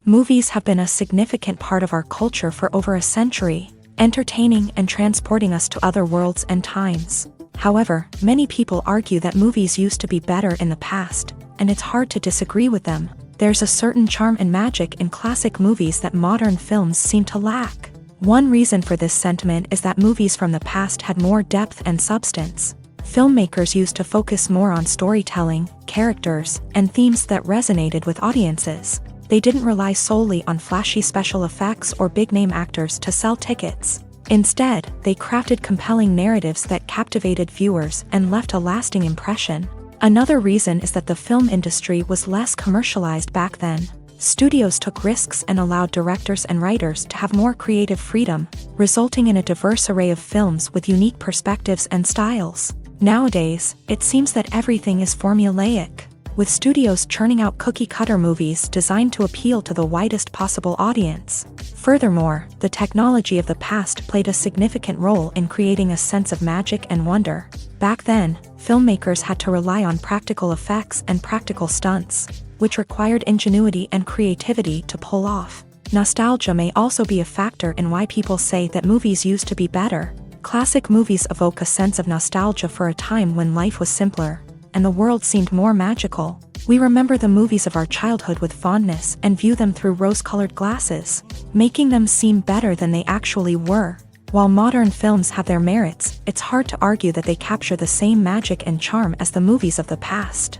Movies have been a significant part of our culture for over a century, entertaining and transporting us to other worlds and times. However, many people argue that movies used to be better in the past, and it's hard to disagree with them. There's a certain charm and magic in classic movies that modern films seem to lack. One reason for this sentiment is that movies from the past had more depth and substance. Filmmakers used to focus more on storytelling, characters, and themes that resonated with audiences. They didn't rely solely on flashy special effects or big-name actors to sell tickets. Instead, they crafted compelling narratives that captivated viewers and left a lasting impression. Another reason is that the film industry was less commercialized back then. Studios took risks and allowed directors and writers to have more creative freedom, resulting in a diverse array of films with unique perspectives and styles. Nowadays, it seems that everything is formulaic. with studios churning out cookie-cutter movies designed to appeal to the widest possible audience. Furthermore, the technology of the past played a significant role in creating a sense of magic and wonder. Back then, filmmakers had to rely on practical effects and practical stunts, which required ingenuity and creativity to pull off. Nostalgia may also be a factor in why people say that movies used to be better. Classic movies evoke a sense of nostalgia for a time when life was simpler, and the world seemed more magical. We remember the movies of our childhood with fondness and view them through rose-colored glasses, making them seem better than they actually were. While modern films have their merits, it's hard to argue that they capture the same magic and charm as the movies of the past.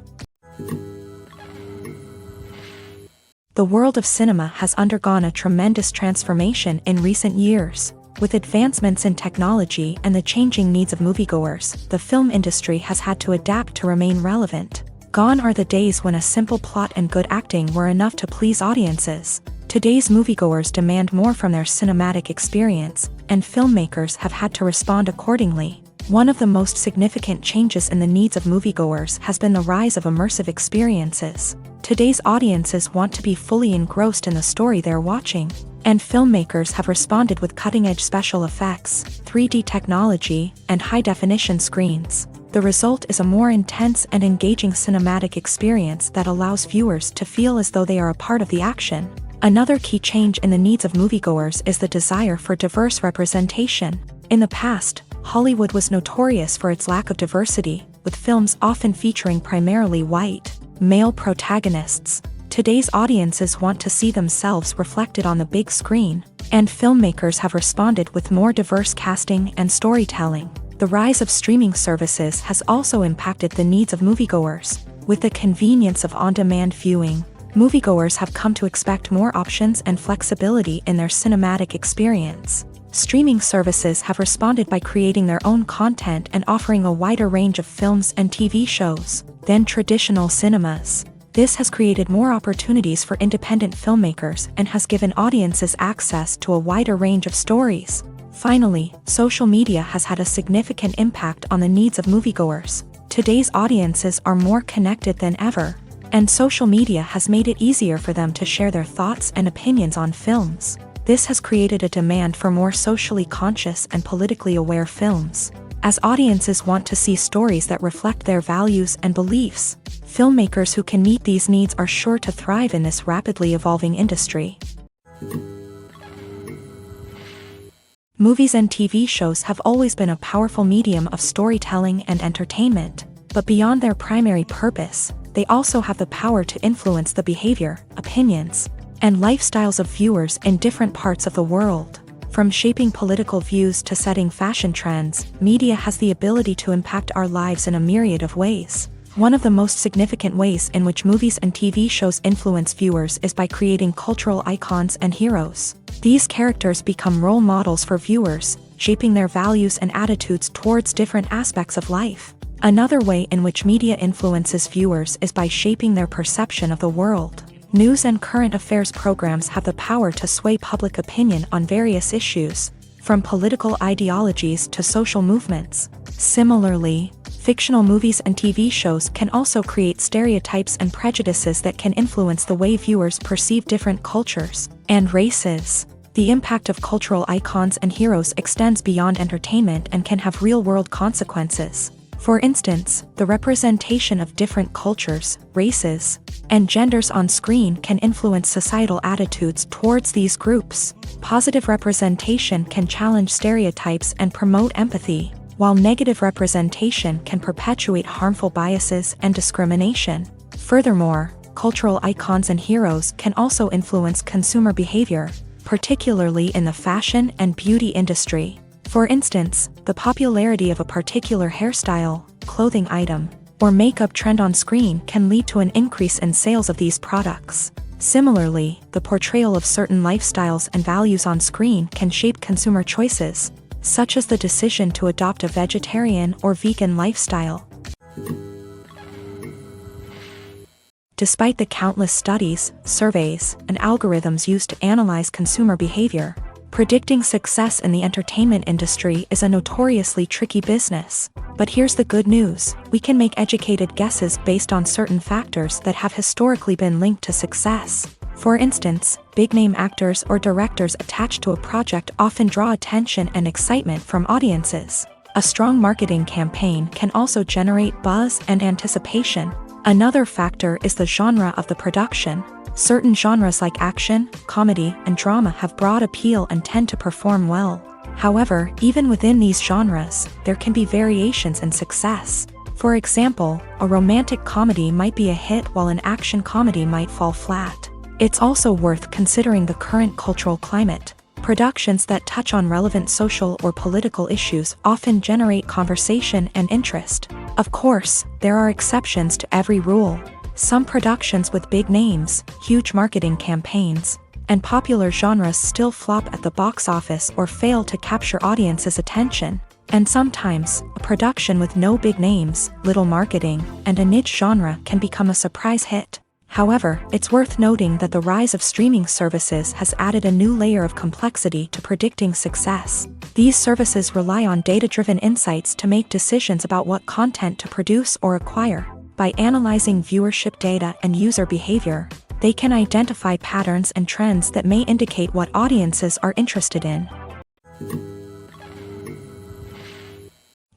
The world of cinema has undergone a tremendous transformation in recent years. With advancements in technology and the changing needs of moviegoers, the film industry has had to adapt to remain relevant. Gone are the days when a simple plot and good acting were enough to please audiences. Today's moviegoers demand more from their cinematic experience, and filmmakers have had to respond accordingly. One of the most significant changes in the needs of moviegoers has been the rise of immersive experiences. Today's audiences want to be fully engrossed in the story they're watching, and filmmakers have responded with cutting-edge special effects, 3D technology, and high-definition screens. The result is a more intense and engaging cinematic experience that allows viewers to feel as though they are a part of the action. Another key change in the needs of moviegoers is the desire for diverse representation. In the past, Hollywood was notorious for its lack of diversity, with films often featuring primarily white, male protagonists. Today's audiences want to see themselves reflected on the big screen, and filmmakers have responded with more diverse casting and storytelling. The rise of streaming services has also impacted the needs of moviegoers. With the convenience of on-demand viewing, moviegoers have come to expect more options and flexibility in their cinematic experience. Streaming services have responded by creating their own content and offering a wider range of films and TV shows than traditional cinemas. This has created more opportunities for independent filmmakers and has given audiences access to a wider range of stories. Finally, social media has had a significant impact on the needs of moviegoers. Today's audiences are more connected than ever, and social media has made it easier for them to share their thoughts and opinions on films. This has created a demand for more socially conscious and politically aware films. As audiences want to see stories that reflect their values and beliefs, filmmakers who can meet these needs are sure to thrive in this rapidly evolving industry. Movies and TV shows have always been a powerful medium of storytelling and entertainment, but beyond their primary purpose, they also have the power to influence the behavior, opinions, and lifestyles of viewers in different parts of the world. From shaping political views to setting fashion trends, media has the ability to impact our lives in a myriad of ways. One of the most significant ways in which movies and TV shows influence viewers is by creating cultural icons and heroes. These characters become role models for viewers, shaping their values and attitudes towards different aspects of life. Another way in which media influences viewers is by shaping their perception of the world. News and current affairs programs have the power to sway public opinion on various issues, from political ideologies to social movements. Similarly, fictional movies and TV shows can also create stereotypes and prejudices that can influence the way viewers perceive different cultures and races. The impact of cultural icons and heroes extends beyond entertainment and can have real-world consequences. For instance, the representation of different cultures, races, and genders on screen can influence societal attitudes towards these groups. Positive representation can challenge stereotypes and promote empathy, while negative representation can perpetuate harmful biases and discrimination. Furthermore, cultural icons and heroes can also influence consumer behavior, particularly in the fashion and beauty industry. For instance, the popularity of a particular hairstyle, clothing item, or makeup trend on screen can lead to an increase in sales of these products. Similarly, the portrayal of certain lifestyles and values on screen can shape consumer choices, such as the decision to adopt a vegetarian or vegan lifestyle. Despite the countless studies, surveys, and algorithms used to analyze consumer behavior, Predicting success in the entertainment industry is a notoriously tricky business. But here's the good news: we can make educated guesses based on certain factors that have historically been linked to success. For instance, big-name actors or directors attached to a project often draw attention and excitement from audiences. A strong marketing campaign can also generate buzz and anticipation. Another factor is the genre of the production. Certain genres like action, comedy, and drama have broad appeal and tend to perform well. However, even within these genres, there can be variations in success. For example, a romantic comedy might be a hit while an action comedy might fall flat. It's also worth considering the current cultural climate. Productions that touch on relevant social or political issues often generate conversation and interest. Of course, there are exceptions to every rule. Some productions with big names, huge marketing campaigns, and popular genres still flop at the box office or fail to capture audiences' attention. And sometimes, a production with no big names, little marketing, and a niche genre can become a surprise hit. However, it's worth noting that the rise of streaming services has added a new layer of complexity to predicting success. These services rely on data-driven insights to make decisions about what content to produce or acquire. By analyzing viewership data and user behavior, they can identify patterns and trends that may indicate what audiences are interested in.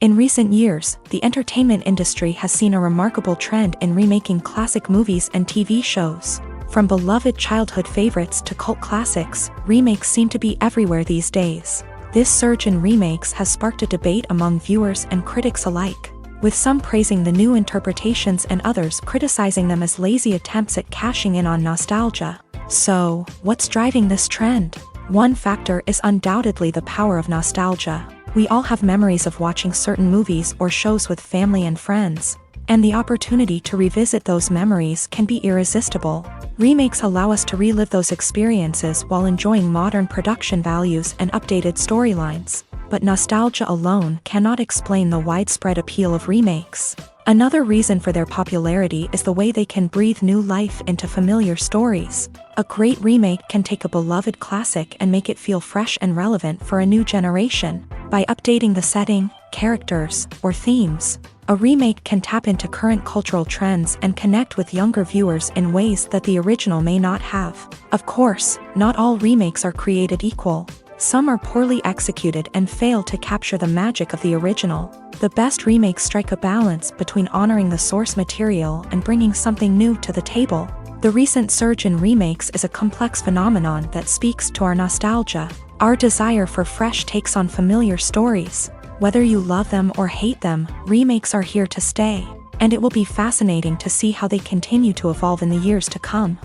In recent years, the entertainment industry has seen a remarkable trend in remaking classic movies and TV shows. From beloved childhood favorites to cult classics, remakes seem to be everywhere these days. This surge in remakes has sparked a debate among viewers and critics alike, with some praising the new interpretations and others criticizing them as lazy attempts at cashing in on nostalgia. So, what's driving this trend? One factor is undoubtedly the power of nostalgia. We all have memories of watching certain movies or shows with family and friends, and the opportunity to revisit those memories can be irresistible. Remakes allow us to relive those experiences while enjoying modern production values and updated storylines. But nostalgia alone cannot explain the widespread appeal of remakes. Another reason for their popularity is the way they can breathe new life into familiar stories. A great remake can take a beloved classic and make it feel fresh and relevant for a new generation. By updating the setting, characters, or themes, a remake can tap into current cultural trends and connect with younger viewers in ways that the original may not have. Of course, not all remakes are created equal. Some are poorly executed and fail to capture the magic of the original. The best remakes strike a balance between honoring the source material and bringing something new to the table. The recent surge in remakes is a complex phenomenon that speaks to our nostalgia, our desire for fresh takes on familiar stories. Whether you love them or hate them, remakes are here to stay, and it will be fascinating to see how they continue to evolve in the years to come.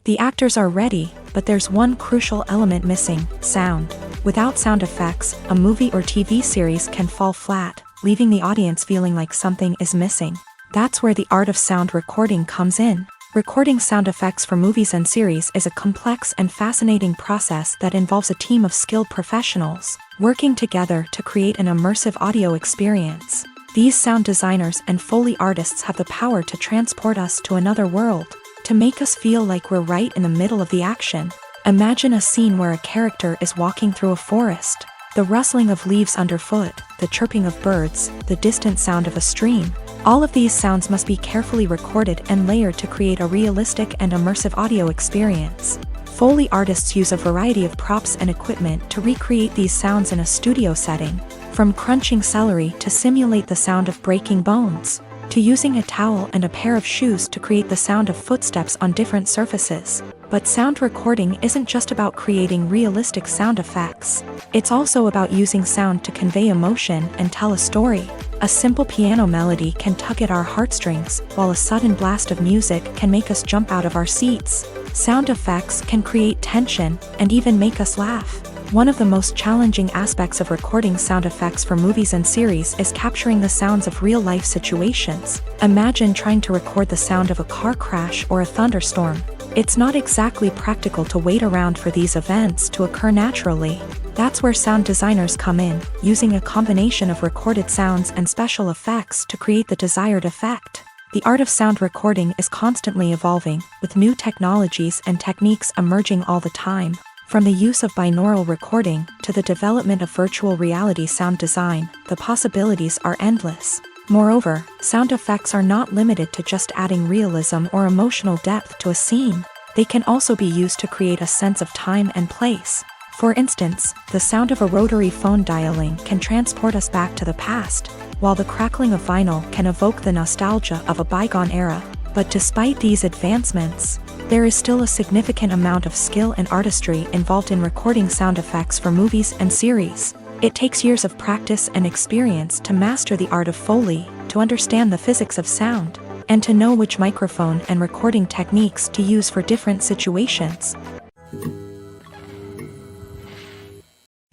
The actors are ready, but there's one crucial element missing: sound. Without sound effects, a movie or TV series can fall flat, leaving the audience feeling like something is missing. That's where the art of sound recording comes in. Recording sound effects for movies and series is a complex and fascinating process that involves a team of skilled professionals working together to create an immersive audio experience. These sound designers and Foley artists have the power to transport us to another world, to make us feel like we're right in the middle of the action. Imagine a scene where a character is walking through a forest. The rustling of leaves underfoot, the chirping of birds, the distant sound of a stream. All of these sounds must be carefully recorded and layered to create a realistic and immersive audio experience. Foley artists use a variety of props and equipment to recreate these sounds in a studio setting, from crunching celery to simulate the sound of breaking bones, to using a towel and a pair of shoes to create the sound of footsteps on different surfaces. But sound recording isn't just about creating realistic sound effects. It's also about using sound to convey emotion and tell a story. A simple piano melody can tug at our heartstrings, while a sudden blast of music can make us jump out of our seats. Sound effects can create tension and even make us laugh. One of the most challenging aspects of recording sound effects for movies and series is capturing the sounds of real-life situations. Imagine trying to record the sound of a car crash or a thunderstorm. It's not exactly practical to wait around for these events to occur naturally. That's where sound designers come in, using a combination of recorded sounds and special effects to create the desired effect. The art of sound recording is constantly evolving, with new technologies and techniques emerging all the time. From the use of binaural recording to the development of virtual reality sound design, the possibilities are endless. Moreover, sound effects are not limited to just adding realism or emotional depth to a scene. They can also be used to create a sense of time and place. For instance, the sound of a rotary phone dialing can transport us back to the past, while the crackling of vinyl can evoke the nostalgia of a bygone era. But despite these advancements, there is still a significant amount of skill and artistry involved in recording sound effects for movies and series. It takes years of practice and experience to master the art of Foley, to understand the physics of sound, and to know which microphone and recording techniques to use for different situations.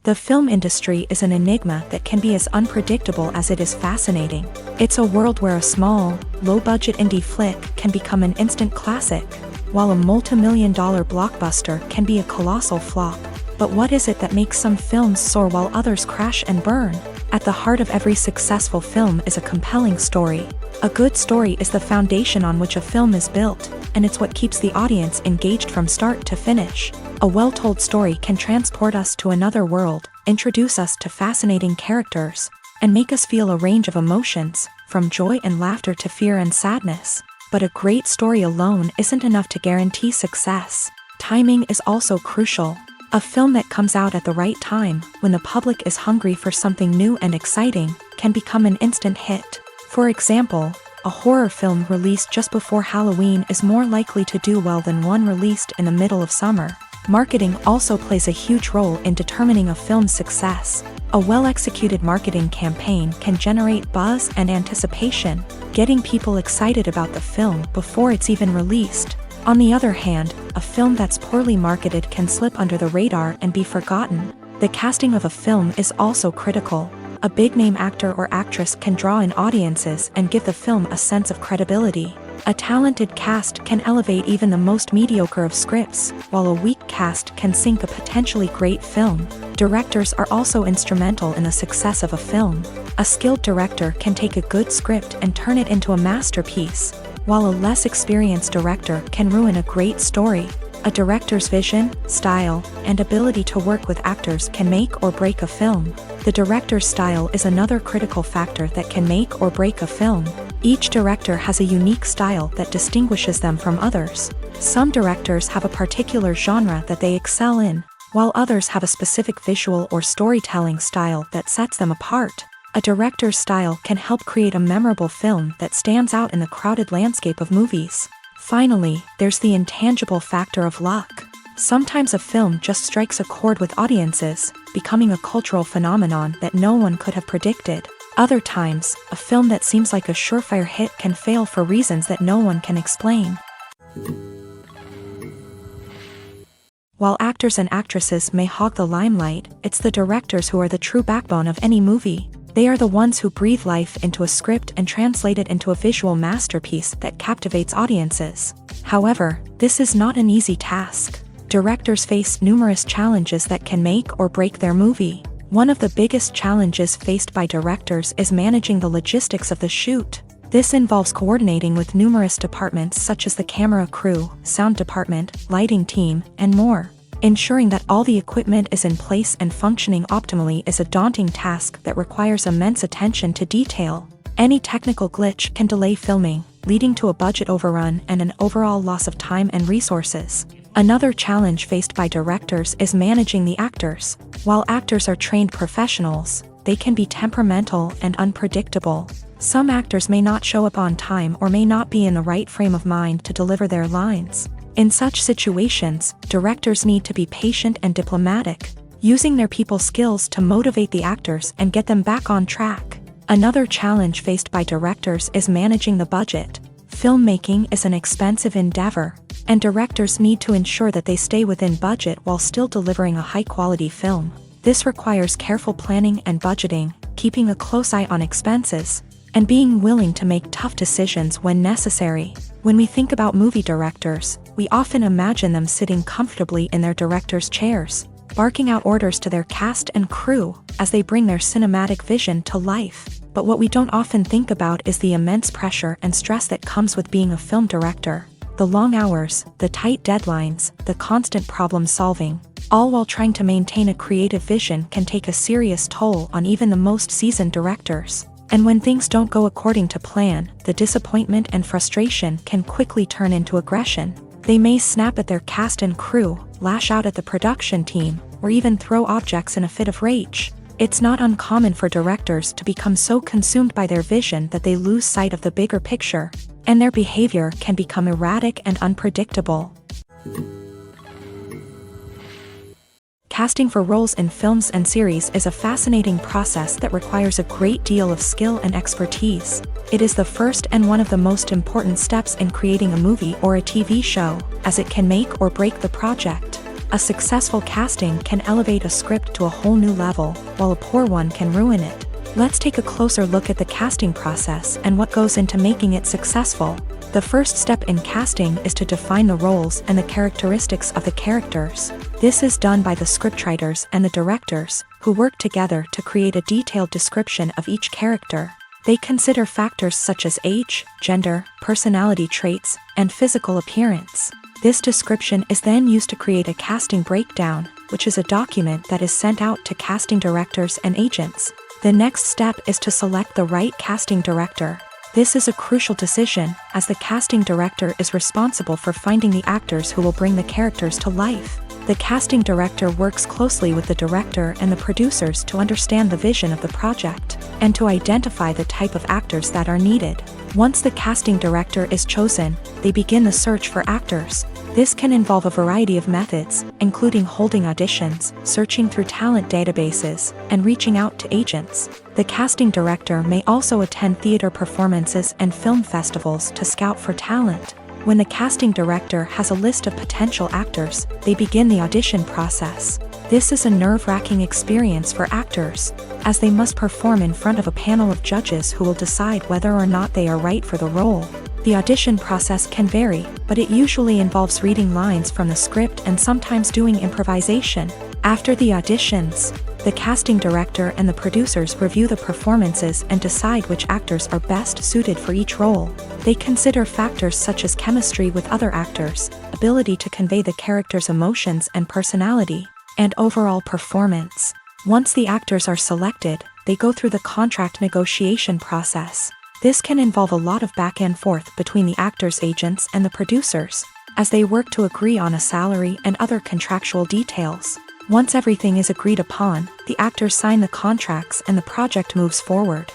The film industry is an enigma that can be as unpredictable as it is fascinating. It's a world where a small, low-budget indie flick can become an instant classic, while a multi-million-dollar blockbuster can be a colossal flop. But what is it that makes some films soar while others crash and burn? At the heart of every successful film is a compelling story. A good story is the foundation on which a film is built, and it's what keeps the audience engaged from start to finish. A well-told story can transport us to another world, introduce us to fascinating characters, and make us feel a range of emotions, from joy and laughter to fear and sadness. But a great story alone isn't enough to guarantee success. Timing is also crucial. A film that comes out at the right time, when the public is hungry for something new and exciting, can become an instant hit. For example, a horror film released just before Halloween is more likely to do well than one released in the middle of summer. Marketing also plays a huge role in determining a film's success. A well-executed marketing campaign can generate buzz and anticipation, getting people excited about the film before it's even released. On the other hand, a film that's poorly marketed can slip under the radar and be forgotten. The casting of a film is also critical. A big-name actor or actress can draw in audiences and give the film a sense of credibility. A talented cast can elevate even the most mediocre of scripts, while a weak cast can sink a potentially great film. Directors are also instrumental in the success of a film. A skilled director can take a good script and turn it into a masterpiece, while a less experienced director can ruin a great story. A director's vision, style, and ability to work with actors can make or break a film. The director's style is another critical factor that can make or break a film. Each director has a unique style that distinguishes them from others. Some directors have a particular genre that they excel in, while others have a specific visual or storytelling style that sets them apart. A director's style can help create a memorable film that stands out in the crowded landscape of movies. Finally, there's the intangible factor of luck. Sometimes a film just strikes a chord with audiences, becoming a cultural phenomenon that no one could have predicted. Other times, a film that seems like a surefire hit can fail for reasons that no one can explain. While actors and actresses may hog the limelight, it's the directors who are the true backbone of any movie. They are the ones who breathe life into a script and translate it into a visual masterpiece that captivates audiences. However, this is not an easy task. Directors face numerous challenges that can make or break their movie. One of the biggest challenges faced by directors is managing the logistics of the shoot. This involves coordinating with numerous departments such as the camera crew, sound department, lighting team, and more. Ensuring that all the equipment is in place and functioning optimally is a daunting task that requires immense attention to detail. Any technical glitch can delay filming, leading to a budget overrun and an overall loss of time and resources. Another challenge faced by directors is managing the actors. While actors are trained professionals, they can be temperamental and unpredictable. Some actors may not show up on time or may not be in the right frame of mind to deliver their lines. In such situations, directors need to be patient and diplomatic, using their people skills to motivate the actors and get them back on track. Another challenge faced by directors is managing the budget. Filmmaking is an expensive endeavor, and directors need to ensure that they stay within budget while still delivering a high-quality film. This requires careful planning and budgeting, keeping a close eye on expenses, and being willing to make tough decisions when necessary. When we think about movie directors, we often imagine them sitting comfortably in their director's chairs, barking out orders to their cast and crew as they bring their cinematic vision to life. but what we don't often think about is the immense pressure and stress that comes with being a film director. The long hours, the tight deadlines, the constant problem solving, all while trying to maintain a creative vision can take a serious toll on even the most seasoned directors. And when things don't go according to plan, the disappointment and frustration can quickly turn into aggression. They may snap at their cast and crew, lash out at the production team, or even throw objects in a fit of rage. It's not uncommon for directors to become so consumed by their vision that they lose sight of the bigger picture, and their behavior can become erratic and unpredictable. Casting for roles in films and series is a fascinating process that requires a great deal of skill and expertise. It is the first and one of the most important steps in creating a movie or a TV show, as it can make or break the project. A successful casting can elevate a script to a whole new level, while a poor one can ruin it. Let's take a closer look at the casting process and what goes into making it successful. The first step in casting is to define the roles and the characteristics of the characters. This is done by the scriptwriters and the directors, who work together to create a detailed description of each character. They consider factors such as age, gender, personality traits, and physical appearance. This description is then used to create a casting breakdown, which is a document that is sent out to casting directors and agents. The next step is to select the right casting director. This is a crucial decision, as the casting director is responsible for finding the actors who will bring the characters to life. The casting director works closely with the director and the producers to understand the vision of the project, and to identify the type of actors that are needed. Once the casting director is chosen, they begin the search for actors. This can involve a variety of methods, including holding auditions, searching through talent databases, and reaching out to agents. The casting director may also attend theater performances and film festivals to scout for talent. When the casting director has a list of potential actors, they begin the audition process. This is a nerve-wracking experience for actors, as they must perform in front of a panel of judges who will decide whether or not they are right for the role. The audition process can vary, but it usually involves reading lines from the script and sometimes doing improvisation. After the auditions, the casting director and the producers review the performances and decide which actors are best suited for each role. They consider factors such as chemistry with other actors, ability to convey the character's emotions and personality, and overall performance. Once the actors are selected, they go through the contract negotiation process. This can involve a lot of back and forth between the actors' agents and the producers, as they work to agree on a salary and other contractual details. Once everything is agreed upon, the actors sign the contracts and the project moves forward.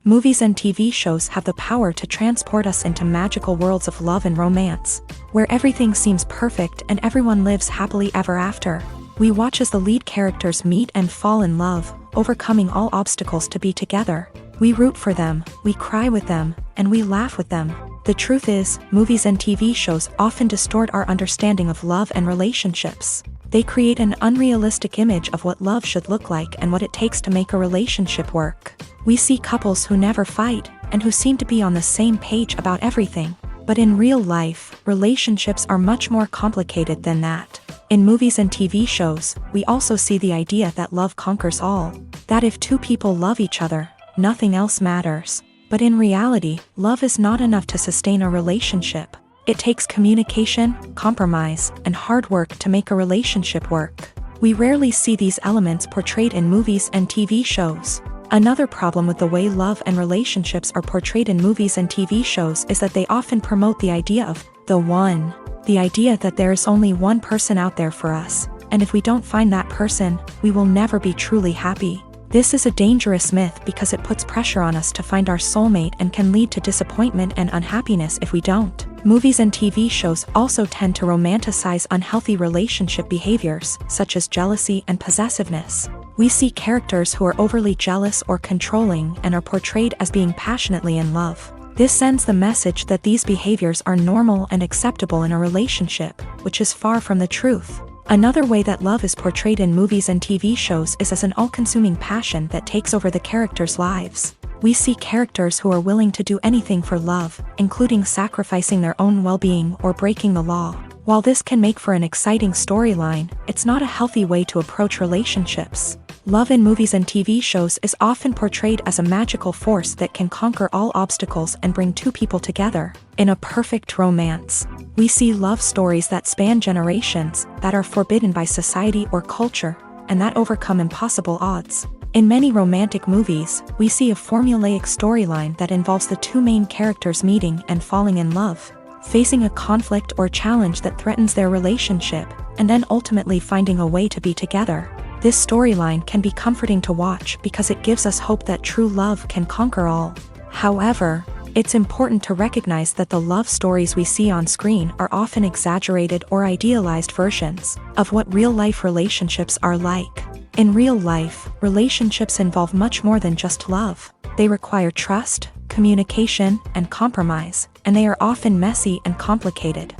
Movies and TV shows have the power to transport us into magical worlds of love and romance, where everything seems perfect and everyone lives happily ever after. We watch as the lead characters meet and fall in love, overcoming all obstacles to be together. We root for them, we cry with them, and we laugh with them. The truth is, movies and TV shows often distort our understanding of love and relationships. They create an unrealistic image of what love should look like and what it takes to make a relationship work. We see couples who never fight, and who seem to be on the same page about everything. But in real life, relationships are much more complicated than that. In movies and TV shows, we also see the idea that love conquers all. That if two people love each other, nothing else matters. But in reality, love is not enough to sustain a relationship. It takes communication, compromise, and hard work to make a relationship work. We rarely see these elements portrayed in movies and TV shows. Another problem with the way love and relationships are portrayed in movies and TV shows is that they often promote the idea of the one. The idea that there is only one person out there for us, and if we don't find that person, we will never be truly happy. This is a dangerous myth because it puts pressure on us to find our soulmate and can lead to disappointment and unhappiness if we don't. Movies and TV shows also tend to romanticize unhealthy relationship behaviors, such as jealousy and possessiveness. We see characters who are overly jealous or controlling and are portrayed as being passionately in love. This sends the message that these behaviors are normal and acceptable in a relationship, which is far from the truth. Another way that love is portrayed in movies and TV shows is as an all-consuming passion that takes over the characters' lives. We see characters who are willing to do anything for love, including sacrificing their own well-being or breaking the law. While this can make for an exciting storyline, it's not a healthy way to approach relationships. Love in movies and TV shows is often portrayed as a magical force that can conquer all obstacles and bring two people together. In a perfect romance, we see love stories that span generations, that are forbidden by society or culture, and that overcome impossible odds. In many romantic movies, we see a formulaic storyline that involves the two main characters meeting and falling in love, facing a conflict or challenge that threatens their relationship, and then ultimately finding a way to be together. This storyline can be comforting to watch because it gives us hope that true love can conquer all. However, it's important to recognize that the love stories we see on screen are often exaggerated or idealized versions of what real-life relationships are like. In real life, relationships involve much more than just love. They require trust, communication, and compromise, and they are often messy and complicated.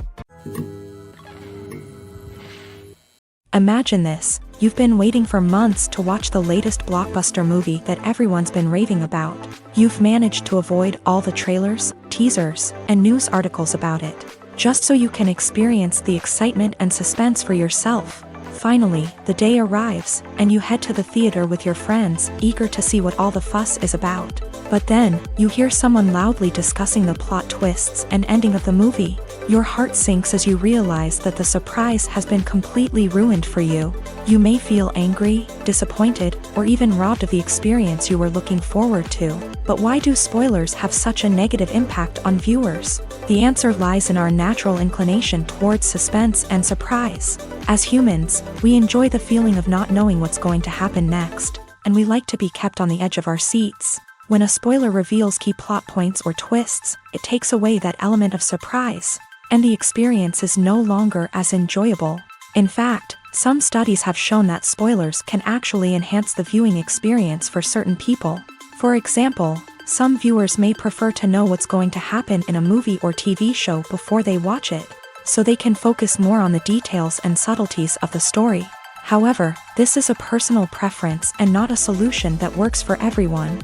Imagine this: you've been waiting for months to watch the latest blockbuster movie that everyone's been raving about. You've managed to avoid all the trailers, teasers, and news articles about it, just so you can experience the excitement and suspense for yourself. Finally, the day arrives, and you head to the theater with your friends, eager to see what all the fuss is about. But then, you hear someone loudly discussing the plot twists and ending of the movie. Your heart sinks as you realize that the surprise has been completely ruined for you. You may feel angry, disappointed, or even robbed of the experience you were looking forward to. But why do spoilers have such a negative impact on viewers? The answer lies in our natural inclination towards suspense and surprise. As humans, we enjoy the feeling of not knowing what's going to happen next, and we like to be kept on the edge of our seats. When a spoiler reveals key plot points or twists, it takes away that element of surprise, and the experience is no longer as enjoyable. In fact, some studies have shown that spoilers can actually enhance the viewing experience for certain people. For example, some viewers may prefer to know what's going to happen in a movie or TV show before they watch it, so they can focus more on the details and subtleties of the story. However, this is a personal preference and not a solution that works for everyone.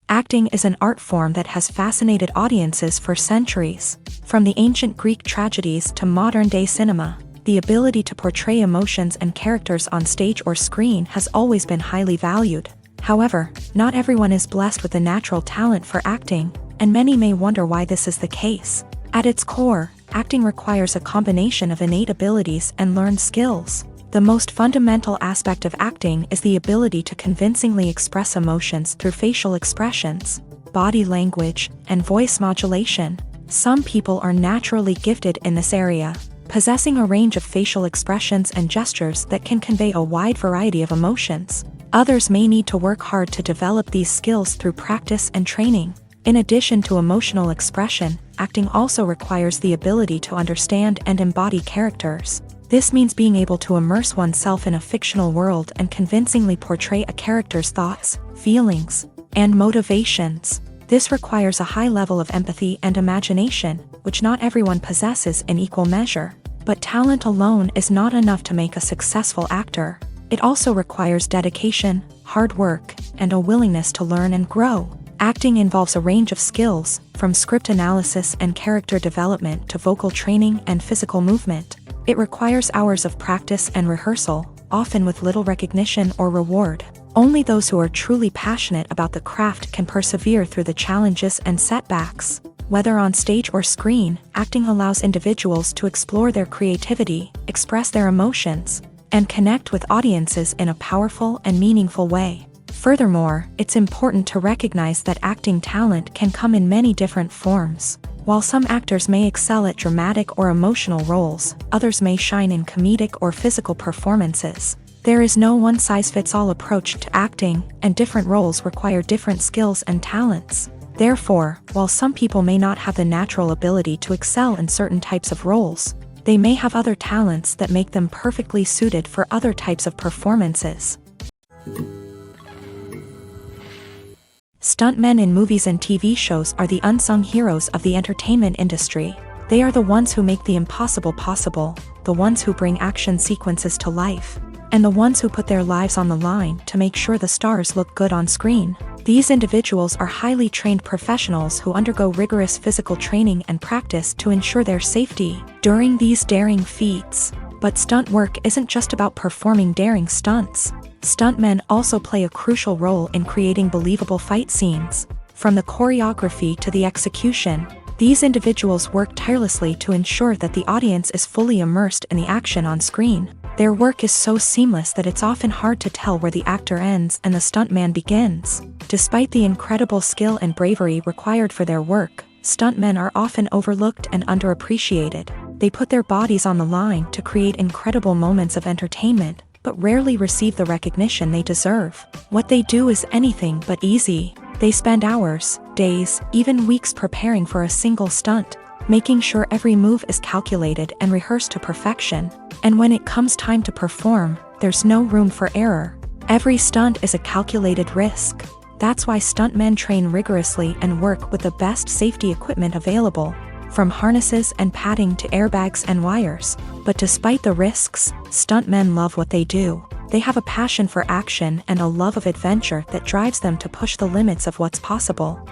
Acting is an art form that has fascinated audiences for centuries. From the ancient Greek tragedies to modern-day cinema, the ability to portray emotions and characters on stage or screen has always been highly valued. However, not everyone is blessed with a natural talent for acting, and many may wonder why this is the case. At its core, acting requires a combination of innate abilities and learned skills. The most fundamental aspect of acting is the ability to convincingly express emotions through facial expressions, body language, and voice modulation. Some people are naturally gifted in this area, possessing a range of facial expressions and gestures that can convey a wide variety of emotions. Others may need to work hard to develop these skills through practice and training. In addition to emotional expression, acting also requires the ability to understand and embody characters. This means being able to immerse oneself in a fictional world and convincingly portray a character's thoughts, feelings, and motivations. This requires a high level of empathy and imagination, which not everyone possesses in equal measure. But talent alone is not enough to make a successful actor. It also requires dedication, hard work, and a willingness to learn and grow. Acting involves a range of skills, from script analysis and character development to vocal training and physical movement. It requires hours of practice and rehearsal, often with little recognition or reward. Only those who are truly passionate about the craft can persevere through the challenges and setbacks. Whether on stage or screen, acting allows individuals to explore their creativity, express their emotions, and connect with audiences in a powerful and meaningful way. Furthermore, it's important to recognize that acting talent can come in many different forms. While some actors may excel at dramatic or emotional roles, others may shine in comedic or physical performances. There is no one-size-fits-all approach to acting, and different roles require different skills and talents. Therefore, while some people may not have the natural ability to excel in certain types of roles, they may have other talents that make them perfectly suited for other types of performances. Stuntmen in movies and TV shows are the unsung heroes of the entertainment industry. They are the ones who make the impossible possible, the ones who bring action sequences to life, and the ones who put their lives on the line to make sure the stars look good on screen. These individuals are highly trained professionals who undergo rigorous physical training and practice to ensure their safety during these daring feats. But stunt work isn't just about performing daring stunts. Stuntmen also play a crucial role in creating believable fight scenes. From the choreography to the execution, these individuals work tirelessly to ensure that the audience is fully immersed in the action on screen. Their work is so seamless that it's often hard to tell where the actor ends and the stuntman begins. Despite the incredible skill and bravery required for their work, stuntmen are often overlooked and underappreciated. They put their bodies on the line to create incredible moments of entertainment, but rarely receive the recognition they deserve. What they do is anything but easy. They spend hours, days, even weeks preparing for a single stunt, making sure every move is calculated and rehearsed to perfection. And when it comes time to perform, there's no room for error. Every stunt is a calculated risk. That's why stuntmen train rigorously and work with the best safety equipment available, from harnesses and padding to airbags and wires. But despite the risks, stuntmen love what they do. They have a passion for action and a love of adventure that drives them to push the limits of what's possible.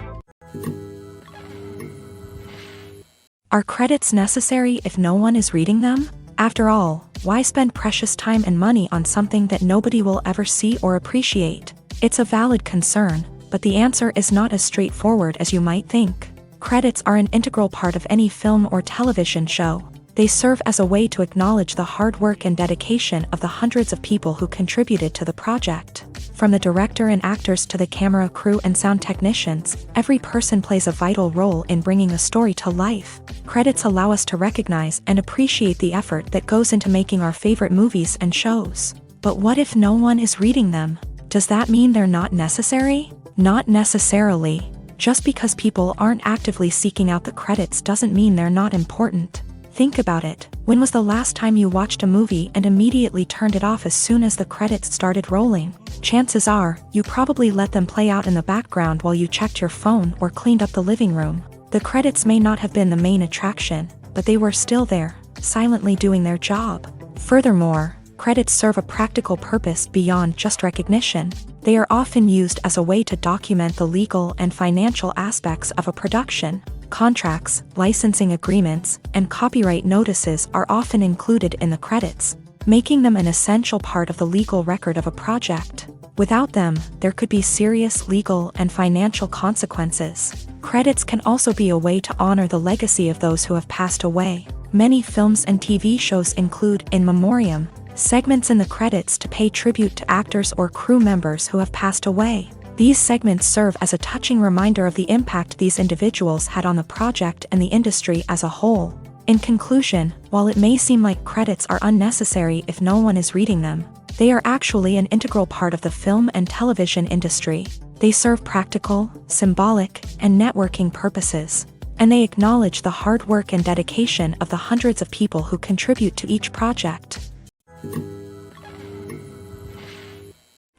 Are credits necessary if no one is reading them? After all, why spend precious time and money on something that nobody will ever see or appreciate? It's a valid concern, but the answer is not as straightforward as you might think. Credits are an integral part of any film or television show. They serve as a way to acknowledge the hard work and dedication of the hundreds of people who contributed to the project. From the director and actors to the camera crew and sound technicians, every person plays a vital role in bringing a story to life. Credits allow us to recognize and appreciate the effort that goes into making our favorite movies and shows. But what if no one is reading them? Does that mean they're not necessary? Not necessarily. Just because people aren't actively seeking out the credits doesn't mean they're not important. Think about it. When was the last time you watched a movie and immediately turned it off as soon as the credits started rolling? Chances are, you probably let them play out in the background while you checked your phone or cleaned up the living room. The credits may not have been the main attraction, but they were still there, silently doing their job. Furthermore, credits serve a practical purpose beyond just recognition. They are often used as a way to document the legal and financial aspects of a production. Contracts, licensing agreements, and copyright notices are often included in the credits, making them an essential part of the legal record of a project. Without them, there could be serious legal and financial consequences. Credits can also be a way to honor the legacy of those who have passed away. Many films and TV shows include in memoriam segments in the credits to pay tribute to actors or crew members who have passed away. These segments serve as a touching reminder of the impact these individuals had on the project and the industry as a whole. In conclusion, while it may seem like credits are unnecessary if no one is reading them, they are actually an integral part of the film and television industry. They serve practical, symbolic, and networking purposes, and they acknowledge the hard work and dedication of the hundreds of people who contribute to each project.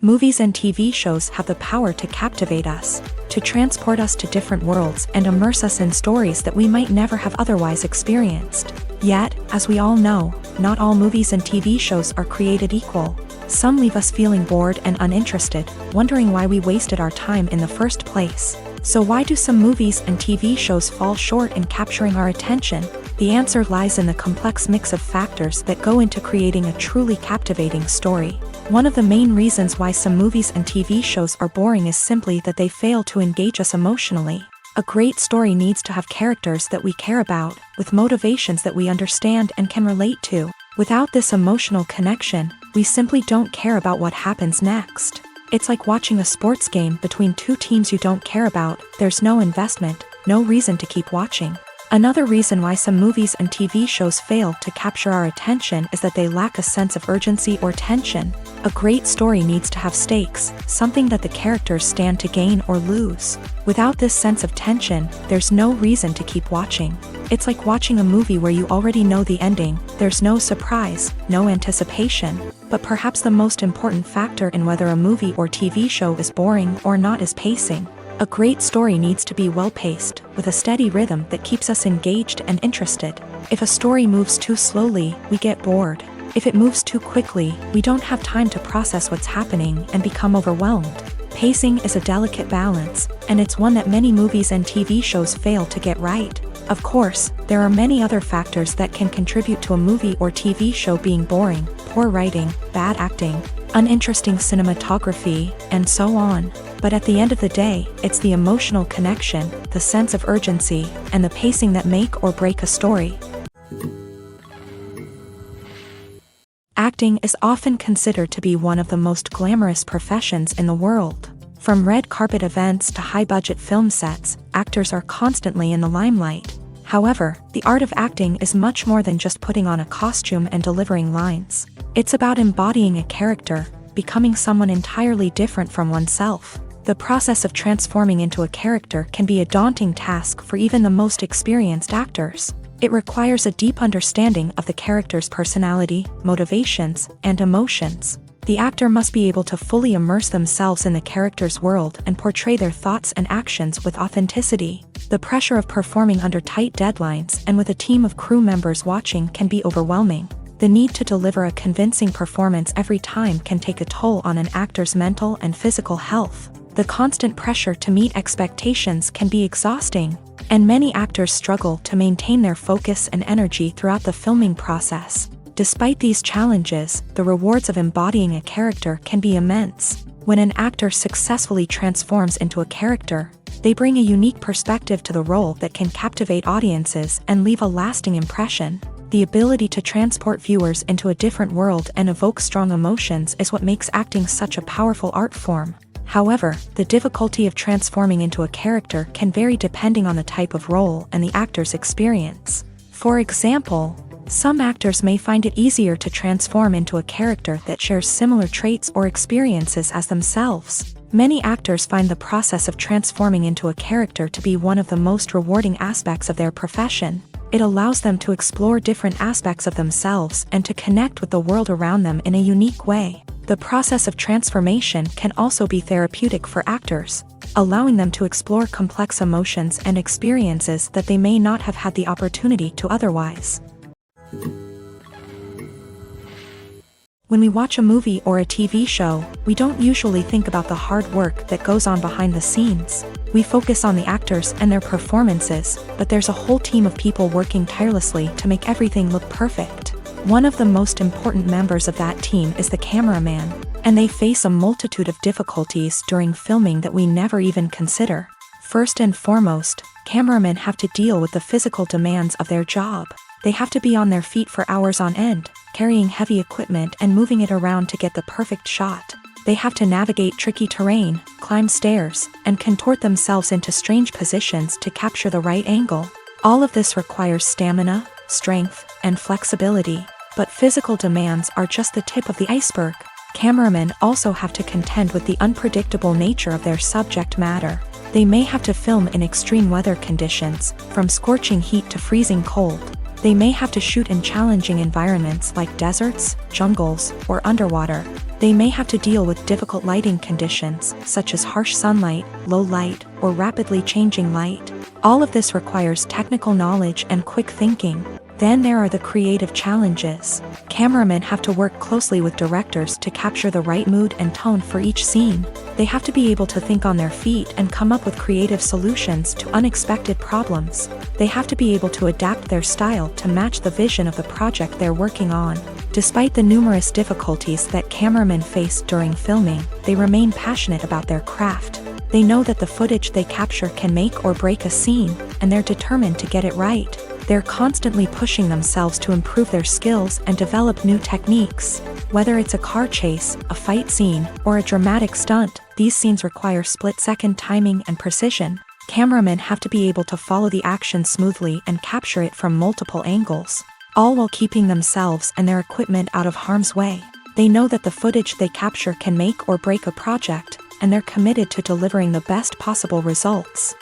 Movies and TV shows have the power to captivate us, to transport us to different worlds and immerse us in stories that we might never have otherwise experienced. Yet, as we all know, not all movies and TV shows are created equal. Some leave us feeling bored and uninterested, wondering why we wasted our time in the first place. So why do some movies and TV shows fall short in capturing our attention? The answer lies in the complex mix of factors that go into creating a truly captivating story. One of the main reasons why some movies and TV shows are boring is simply that they fail to engage us emotionally. A great story needs to have characters that we care about, with motivations that we understand and can relate to. Without this emotional connection, we simply don't care about what happens next. It's like watching a sports game between two teams you don't care about. There's no investment, no reason to keep watching. Another reason why some movies and TV shows fail to capture our attention is that they lack a sense of urgency or tension. A great story needs to have stakes, something that the characters stand to gain or lose. Without this sense of tension, there's no reason to keep watching. It's like watching a movie where you already know the ending. There's no surprise, no anticipation. But perhaps the most important factor in whether a movie or TV show is boring or not is pacing. A great story needs to be well-paced, with a steady rhythm that keeps us engaged and interested. If a story moves too slowly, we get bored. If it moves too quickly, we don't have time to process what's happening and become overwhelmed. Pacing is a delicate balance, and it's one that many movies and TV shows fail to get right. Of course, there are many other factors that can contribute to a movie or TV show being boring: poor writing, bad acting, uninteresting cinematography, and so on. But at the end of the day, it's the emotional connection, the sense of urgency, and the pacing that make or break a story. Acting is often considered to be one of the most glamorous professions in the world. From red carpet events to high-budget film sets, actors are constantly in the limelight. However, the art of acting is much more than just putting on a costume and delivering lines. It's about embodying a character, becoming someone entirely different from oneself. The process of transforming into a character can be a daunting task for even the most experienced actors. It requires a deep understanding of the character's personality, motivations, and emotions. The actor must be able to fully immerse themselves in the character's world and portray their thoughts and actions with authenticity. The pressure of performing under tight deadlines and with a team of crew members watching can be overwhelming. The need to deliver a convincing performance every time can take a toll on an actor's mental and physical health. The constant pressure to meet expectations can be exhausting, and many actors struggle to maintain their focus and energy throughout the filming process. Despite these challenges, the rewards of embodying a character can be immense. When an actor successfully transforms into a character, they bring a unique perspective to the role that can captivate audiences and leave a lasting impression. The ability to transport viewers into a different world and evoke strong emotions is what makes acting such a powerful art form. However, the difficulty of transforming into a character can vary depending on the type of role and the actor's experience. For example, some actors may find it easier to transform into a character that shares similar traits or experiences as themselves. Many actors find the process of transforming into a character to be one of the most rewarding aspects of their profession. It allows them to explore different aspects of themselves and to connect with the world around them in a unique way. The process of transformation can also be therapeutic for actors, allowing them to explore complex emotions and experiences that they may not have had the opportunity to otherwise. When we watch a movie or a TV show, we don't usually think about the hard work that goes on behind the scenes. We focus on the actors and their performances, but there's a whole team of people working tirelessly to make everything look perfect. One of the most important members of that team is the cameraman, and they face a multitude of difficulties during filming that we never even consider. First and foremost, cameramen have to deal with the physical demands of their job. They have to be on their feet for hours on end, carrying heavy equipment and moving it around to get the perfect shot. They have to navigate tricky terrain, climb stairs, and contort themselves into strange positions to capture the right angle. All of this requires stamina, strength, and flexibility. But physical demands are just the tip of the iceberg. Cameramen also have to contend with the unpredictable nature of their subject matter. They may have to film in extreme weather conditions, from scorching heat to freezing cold. They may have to shoot in challenging environments like deserts, jungles, or underwater. They may have to deal with difficult lighting conditions, such as harsh sunlight, low light, or rapidly changing light. All of this requires technical knowledge and quick thinking. Then there are the creative challenges. Cameramen have to work closely with directors to capture the right mood and tone for each scene. They have to be able to think on their feet and come up with creative solutions to unexpected problems. They have to be able to adapt their style to match the vision of the project they're working on. Despite the numerous difficulties that cameramen face during filming, they remain passionate about their craft. They know that the footage they capture can make or break a scene, and they're determined to get it right. They're constantly pushing themselves to improve their skills and develop new techniques. Whether it's a car chase, a fight scene, or a dramatic stunt, these scenes require split-second timing and precision. Cameramen have to be able to follow the action smoothly and capture it from multiple angles, all while keeping themselves and their equipment out of harm's way. They know that the footage they capture can make or break a project, and they're committed to delivering the best possible results.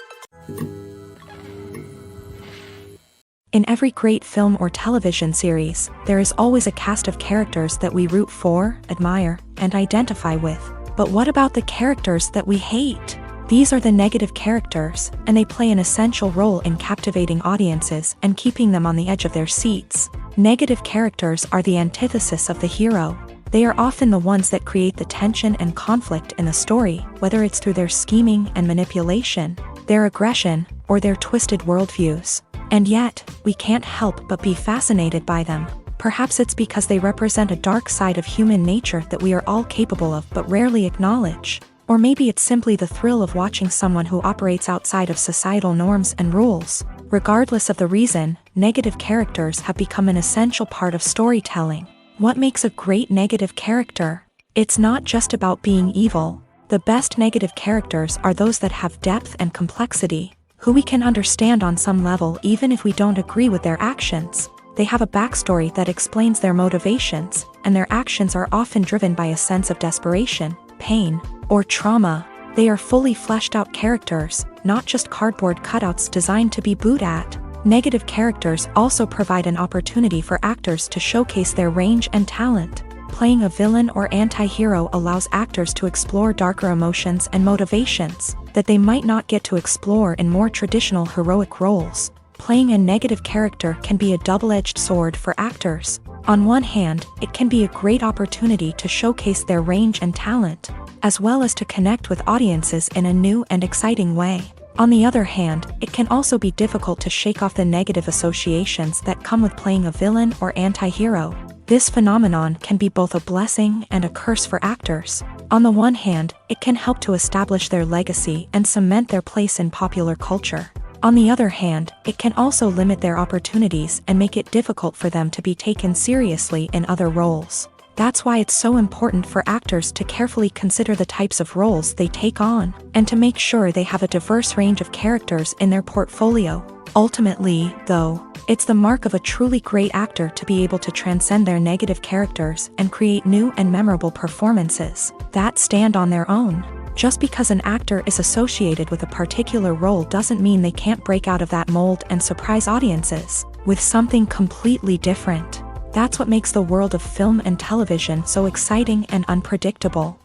In every great film or television series, there is always a cast of characters that we root for, admire, and identify with. But what about the characters that we hate? These are the negative characters, and they play an essential role in captivating audiences and keeping them on the edge of their seats. Negative characters are the antithesis of the hero. They are often the ones that create the tension and conflict in the story, whether it's through their scheming and manipulation, their aggression, or their twisted worldviews. And yet, we can't help but be fascinated by them. Perhaps it's because they represent a dark side of human nature that we are all capable of but rarely acknowledge. Or maybe it's simply the thrill of watching someone who operates outside of societal norms and rules. Regardless of the reason, negative characters have become an essential part of storytelling. What makes a great negative character? It's not just about being evil. The best negative characters are those that have depth and complexity, who we can understand on some level even if we don't agree with their actions. They have a backstory that explains their motivations, and their actions are often driven by a sense of desperation, pain, or trauma. They are fully fleshed out characters, not just cardboard cutouts designed to be booed at. Negative characters also provide an opportunity for actors to showcase their range and talent. Playing a villain or anti-hero allows actors to explore darker emotions and motivations that they might not get to explore in more traditional heroic roles. Playing a negative character can be a double-edged sword for actors. On one hand, it can be a great opportunity to showcase their range and talent, as well as to connect with audiences in a new and exciting way. On the other hand, it can also be difficult to shake off the negative associations that come with playing a villain or anti-hero. This phenomenon can be both a blessing and a curse for actors. On the one hand, it can help to establish their legacy and cement their place in popular culture. On the other hand, it can also limit their opportunities and make it difficult for them to be taken seriously in other roles. That's why it's so important for actors to carefully consider the types of roles they take on, and to make sure they have a diverse range of characters in their portfolio. Ultimately, though, it's the mark of a truly great actor to be able to transcend their negative characters and create new and memorable performances that stand on their own. Just because an actor is associated with a particular role doesn't mean they can't break out of that mold and surprise audiences with something completely different. That's what makes the world of film and television so exciting and unpredictable.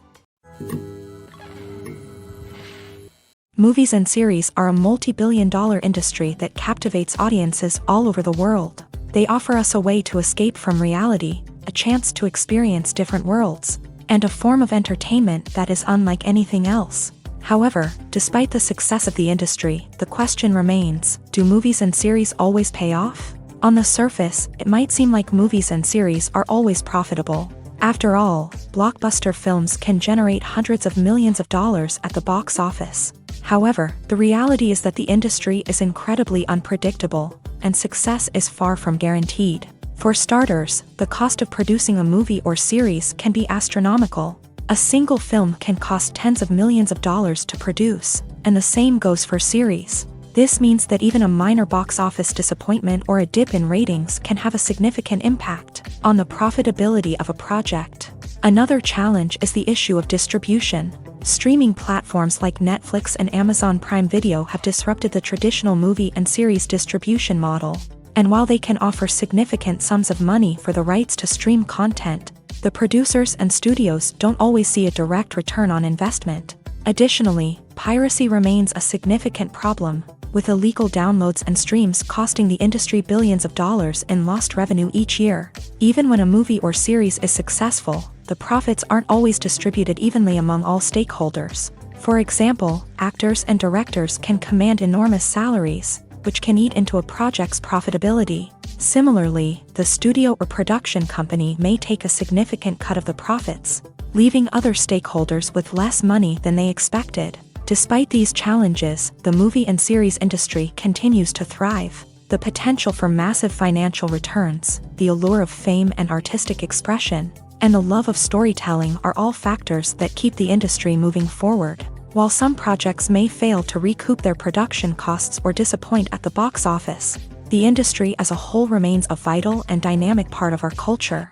Movies and series are a multi-billion-dollar industry that captivates audiences all over the world. They offer us a way to escape from reality, a chance to experience different worlds, and a form of entertainment that is unlike anything else. However, despite the success of the industry, the question remains, do movies and series always pay off? On the surface, it might seem like movies and series are always profitable. After all, blockbuster films can generate hundreds of millions of dollars at the box office. However, the reality is that the industry is incredibly unpredictable, and success is far from guaranteed. For starters, the cost of producing a movie or series can be astronomical. A single film can cost tens of millions of dollars to produce, and the same goes for series. This means that even a minor box office disappointment or a dip in ratings can have a significant impact on the profitability of a project. Another challenge is the issue of distribution. Streaming platforms like Netflix and Amazon Prime Video have disrupted the traditional movie and series distribution model. And while they can offer significant sums of money for the rights to stream content, the producers and studios don't always see a direct return on investment. Additionally, piracy remains a significant problem, with illegal downloads and streams costing the industry billions of dollars in lost revenue each year. Even when a movie or series is successful, the profits aren't always distributed evenly among all stakeholders. For example, actors and directors can command enormous salaries, which can eat into a project's profitability. Similarly, the studio or production company may take a significant cut of the profits, leaving other stakeholders with less money than they expected. Despite these challenges, the movie and series industry continues to thrive. The potential for massive financial returns, the allure of fame and artistic expression, and the love of storytelling are all factors that keep the industry moving forward. While some projects may fail to recoup their production costs or disappoint at the box office, the industry as a whole remains a vital and dynamic part of our culture.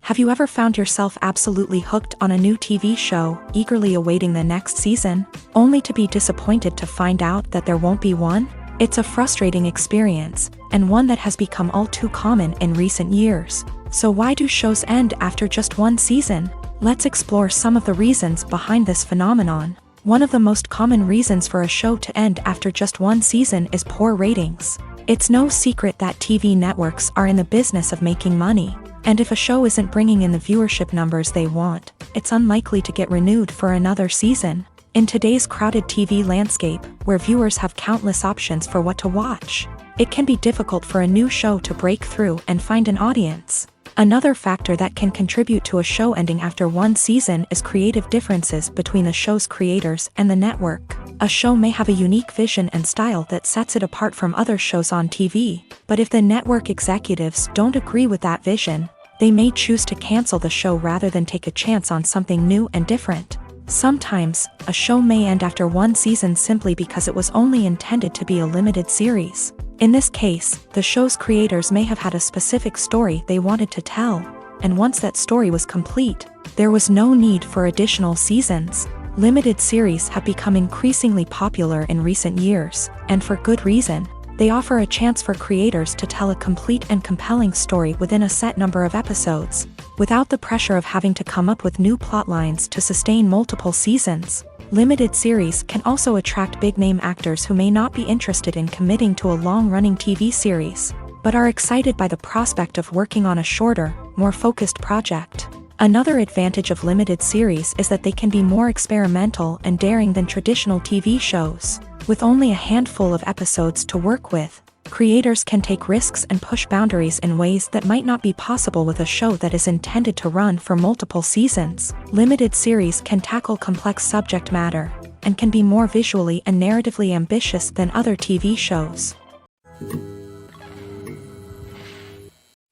Have you ever found yourself absolutely hooked on a new TV show, eagerly awaiting the next season, only to be disappointed to find out that there won't be one? It's a frustrating experience, and one that has become all too common in recent years. So why do shows end after just one season? Let's explore some of the reasons behind this phenomenon. One of the most common reasons for a show to end after just one season is poor ratings. It's no secret that TV networks are in the business of making money, and if a show isn't bringing in the viewership numbers they want, it's unlikely to get renewed for another season. In today's crowded TV landscape, where viewers have countless options for what to watch, it can be difficult for a new show to break through and find an audience. Another factor that can contribute to a show ending after one season is creative differences between the show's creators and the network. A show may have a unique vision and style that sets it apart from other shows on TV, but if the network executives don't agree with that vision, they may choose to cancel the show rather than take a chance on something new and different. Sometimes, a show may end after one season simply because it was only intended to be a limited series. In this case, the show's creators may have had a specific story they wanted to tell, and once that story was complete, there was no need for additional seasons. Limited series have become increasingly popular in recent years, and for good reason. They offer a chance for creators to tell a complete and compelling story within a set number of episodes, without the pressure of having to come up with new plotlines to sustain multiple seasons. Limited series can also attract big-name actors who may not be interested in committing to a long-running TV series, but are excited by the prospect of working on a shorter, more focused project. Another advantage of limited series is that they can be more experimental and daring than traditional TV shows. With only a handful of episodes to work with, creators can take risks and push boundaries in ways that might not be possible with a show that is intended to run for multiple seasons. Limited series can tackle complex subject matter, and can be more visually and narratively ambitious than other TV shows.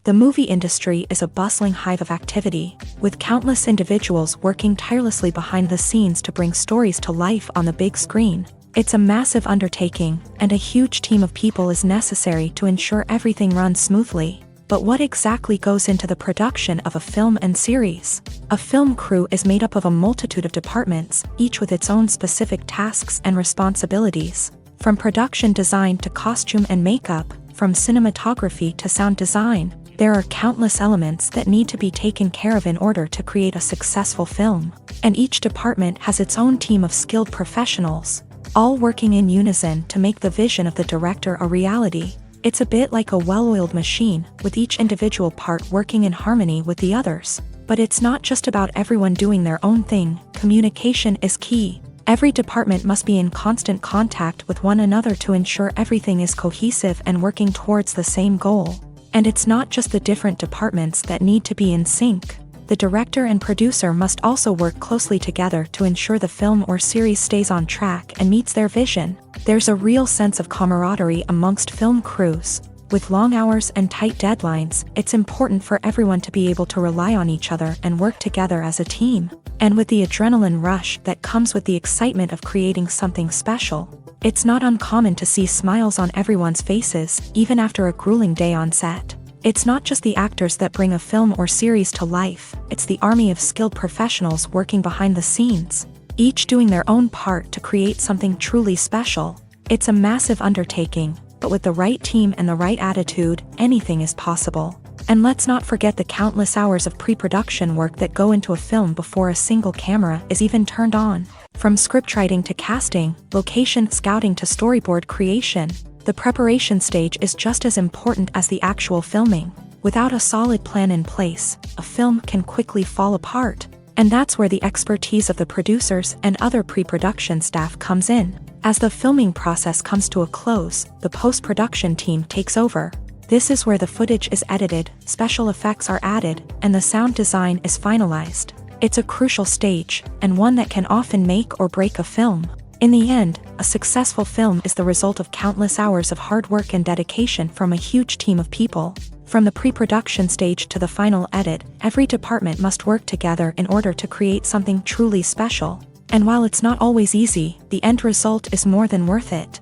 The movie industry is a bustling hive of activity, with countless individuals working tirelessly behind the scenes to bring stories to life on the big screen. It's a massive undertaking, and a huge team of people is necessary to ensure everything runs smoothly. But what exactly goes into the production of a film and series? A film crew is made up of a multitude of departments, each with its own specific tasks and responsibilities. From production design to costume and makeup, from cinematography to sound design, there are countless elements that need to be taken care of in order to create a successful film. And each department has its own team of skilled professionals, all working in unison to make the vision of the director a reality. It's a bit like a well-oiled machine, with each individual part working in harmony with the others. But it's not just about everyone doing their own thing. Communication is key. Every department must be in constant contact with one another to ensure everything is cohesive and working towards the same goal. And it's not just the different departments that need to be in sync. The director and producer must also work closely together to ensure the film or series stays on track and meets their vision. There's a real sense of camaraderie amongst film crews. With long hours and tight deadlines, it's important for everyone to be able to rely on each other and work together as a team. And with the adrenaline rush that comes with the excitement of creating something special, it's not uncommon to see smiles on everyone's faces, even after a grueling day on set. It's not just the actors that bring a film or series to life, it's the army of skilled professionals working behind the scenes, each doing their own part to create something truly special. It's a massive undertaking, but with the right team and the right attitude, anything is possible. And let's not forget the countless hours of pre-production work that go into a film before a single camera is even turned on. From scriptwriting to casting, location scouting to storyboard creation, the preparation stage is just as important as the actual filming. Without a solid plan in place, a film can quickly fall apart. And that's where the expertise of the producers and other pre-production staff comes in. As the filming process comes to a close, the post-production team takes over. This is where the footage is edited, special effects are added, and the sound design is finalized. It's a crucial stage, and one that can often make or break a film. In the end, a successful film is the result of countless hours of hard work and dedication from a huge team of people. From the pre-production stage to the final edit, every department must work together in order to create something truly special. And while it's not always easy, the end result is more than worth it.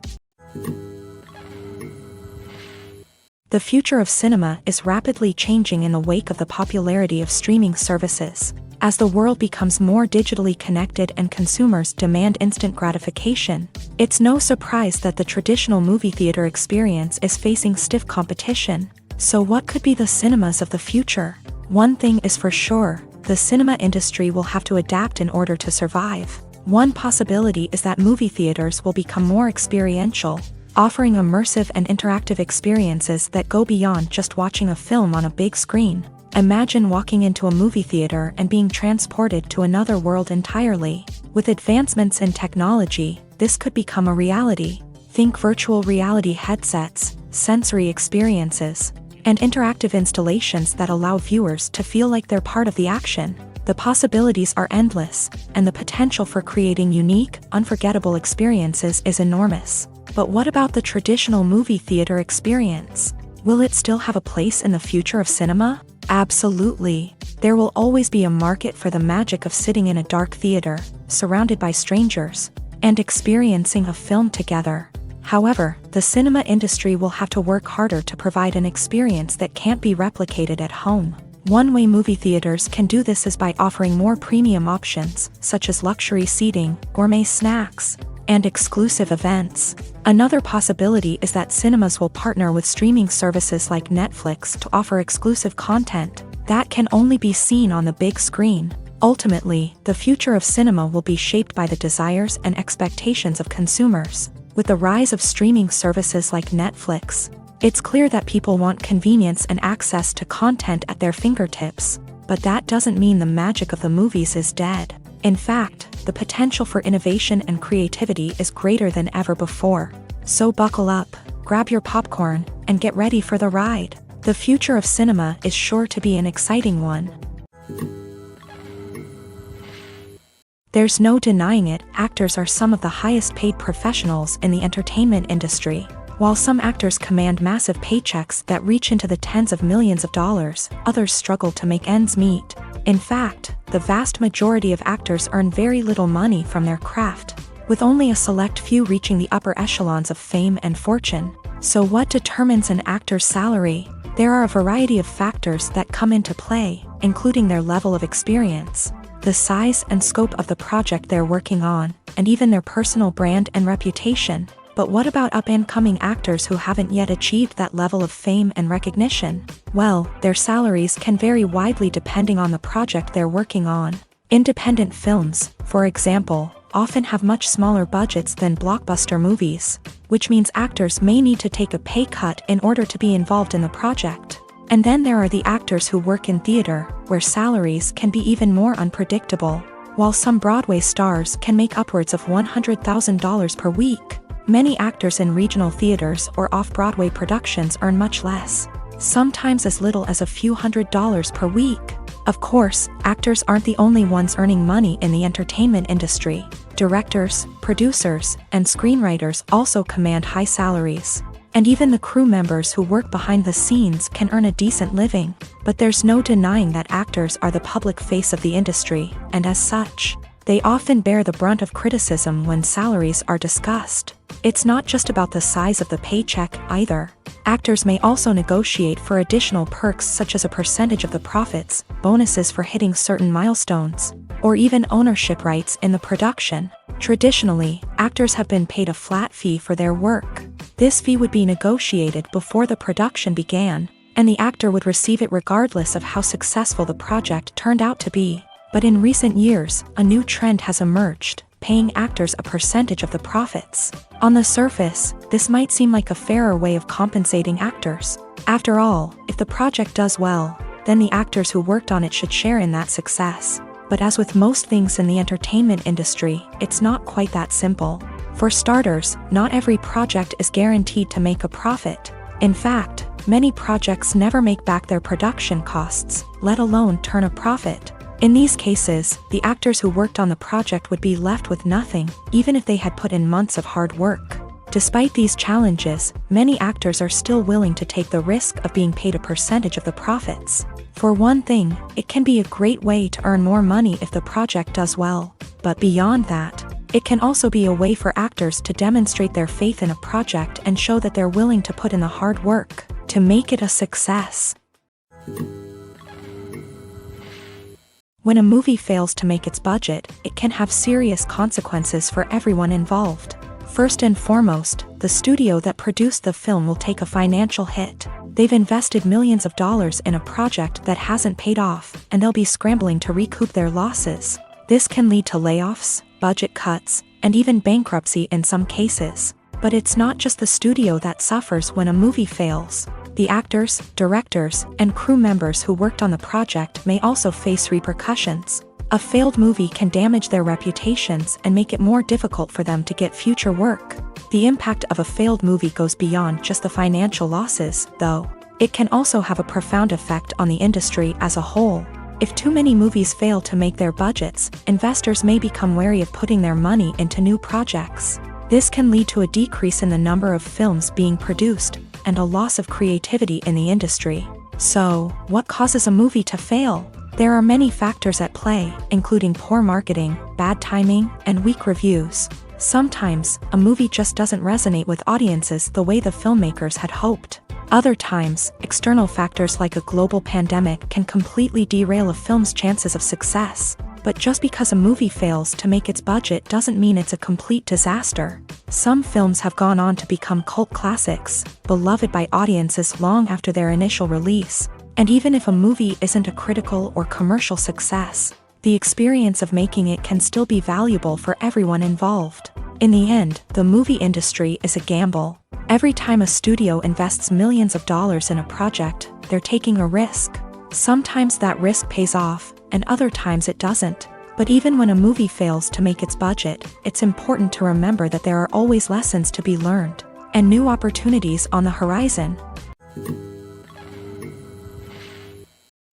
The future of cinema is rapidly changing in the wake of the popularity of streaming services. As the world becomes more digitally connected and consumers demand instant gratification, it's no surprise that the traditional movie theater experience is facing stiff competition. So what could be the cinemas of the future? One thing is for sure, the cinema industry will have to adapt in order to survive. One possibility is that movie theaters will become more experiential. offering immersive and interactive experiences that go beyond just watching a film on a big screen. Imagine walking into a movie theater and being transported to another world entirely. With advancements in technology, this could become a reality. Think virtual reality headsets, sensory experiences, and interactive installations that allow viewers to feel like they're part of the action. The possibilities are endless, and the potential for creating unique, unforgettable experiences is enormous. But what about the traditional movie theater experience? Will it still have a place in the future of cinema? Absolutely. There will always be a market for the magic of sitting in a dark theater, surrounded by strangers, and experiencing a film together. However, the cinema industry will have to work harder to provide an experience that can't be replicated at home. One way movie theaters can do this is by offering more premium options, such as luxury seating, gourmet snacks, and exclusive events. Another possibility is that cinemas will partner with streaming services like Netflix to offer exclusive content that can only be seen on the big screen. Ultimately, the future of cinema will be shaped by the desires and expectations of consumers. With the rise of streaming services like Netflix, it's clear that people want convenience and access to content at their fingertips. But that doesn't mean the magic of the movies is dead. In fact, the potential for innovation and creativity is greater than ever before. So buckle up, grab your popcorn, and get ready for the ride. The future of cinema is sure to be an exciting one. There's no denying it, actors are some of the highest paid professionals in the entertainment industry. While some actors command massive paychecks that reach into the tens of millions of dollars, others struggle to make ends meet. In fact, the vast majority of actors earn very little money from their craft, with only a select few reaching the upper echelons of fame and fortune. So what determines an actor's salary? There are a variety of factors that come into play, including their level of experience, the size and scope of the project they're working on, and even their personal brand and reputation. But what about up-and-coming actors who haven't yet achieved that level of fame and recognition? Well, their salaries can vary widely depending on the project they're working on. Independent films, for example, often have much smaller budgets than blockbuster movies, which means actors may need to take a pay cut in order to be involved in the project. And then there are the actors who work in theater, where salaries can be even more unpredictable. While some Broadway stars can make upwards of $100,000 per week, many actors in regional theaters or off-Broadway productions earn much less, sometimes as little as a few $100s per week. Of course, actors aren't the only ones earning money in the entertainment industry. Directors, producers, and screenwriters also command high salaries. And even the crew members who work behind the scenes can earn a decent living. But there's no denying that actors are the public face of the industry, and as such, they often bear the brunt of criticism when salaries are discussed. It's not just about the size of the paycheck either. Actors may also negotiate for additional perks such as a percentage of the profits, bonuses for hitting certain milestones, or even ownership rights in the production. Traditionally, actors have been paid a flat fee for their work. This fee would be negotiated before the production began, and the actor would receive it regardless of how successful the project turned out to be. But in recent years, a new trend has emerged, paying actors a percentage of the profits. On the surface, this might seem like a fairer way of compensating actors. After all, if the project does well, then the actors who worked on it should share in that success. But as with most things in the entertainment industry, it's not quite that simple. For starters, not every project is guaranteed to make a profit. In fact, many projects never make back their production costs, let alone turn a profit. In these cases, the actors who worked on the project would be left with nothing, even if they had put in months of hard work. Despite these challenges, many actors are still willing to take the risk of being paid a percentage of the profits. For one thing, it can be a great way to earn more money if the project does well. But beyond that, it can also be a way for actors to demonstrate their faith in a project and show that they're willing to put in the hard work to make it a success. When a movie fails to make its budget, it can have serious consequences for everyone involved. First and foremost, the studio that produced the film will take a financial hit. They've invested millions of dollars in a project that hasn't paid off, and they'll be scrambling to recoup their losses. This can lead to layoffs, budget cuts, and even bankruptcy in some cases. But it's not just the studio that suffers when a movie fails. The actors, directors, and crew members who worked on the project may also face repercussions. A failed movie can damage their reputations and make it more difficult for them to get future work. The impact of a failed movie goes beyond just the financial losses, though. It can also have a profound effect on the industry as a whole. If too many movies fail to make their budgets, investors may become wary of putting their money into new projects. This can lead to a decrease in the number of films being produced, and a loss of creativity in the industry. So, what causes a movie to fail? There are many factors at play, including poor marketing, bad timing, and weak reviews. Sometimes, a movie just doesn't resonate with audiences the way the filmmakers had hoped. Other times, external factors like a global pandemic can completely derail a film's chances of success. But just because a movie fails to make its budget doesn't mean it's a complete disaster. Some films have gone on to become cult classics, beloved by audiences long after their initial release. And even if a movie isn't a critical or commercial success, the experience of making it can still be valuable for everyone involved. In the end, the movie industry is a gamble. Every time a studio invests millions of dollars in a project, they're taking a risk. Sometimes that risk pays off, and other times it doesn't. But even when a movie fails to make its budget, it's important to remember that there are always lessons to be learned, and new opportunities on the horizon.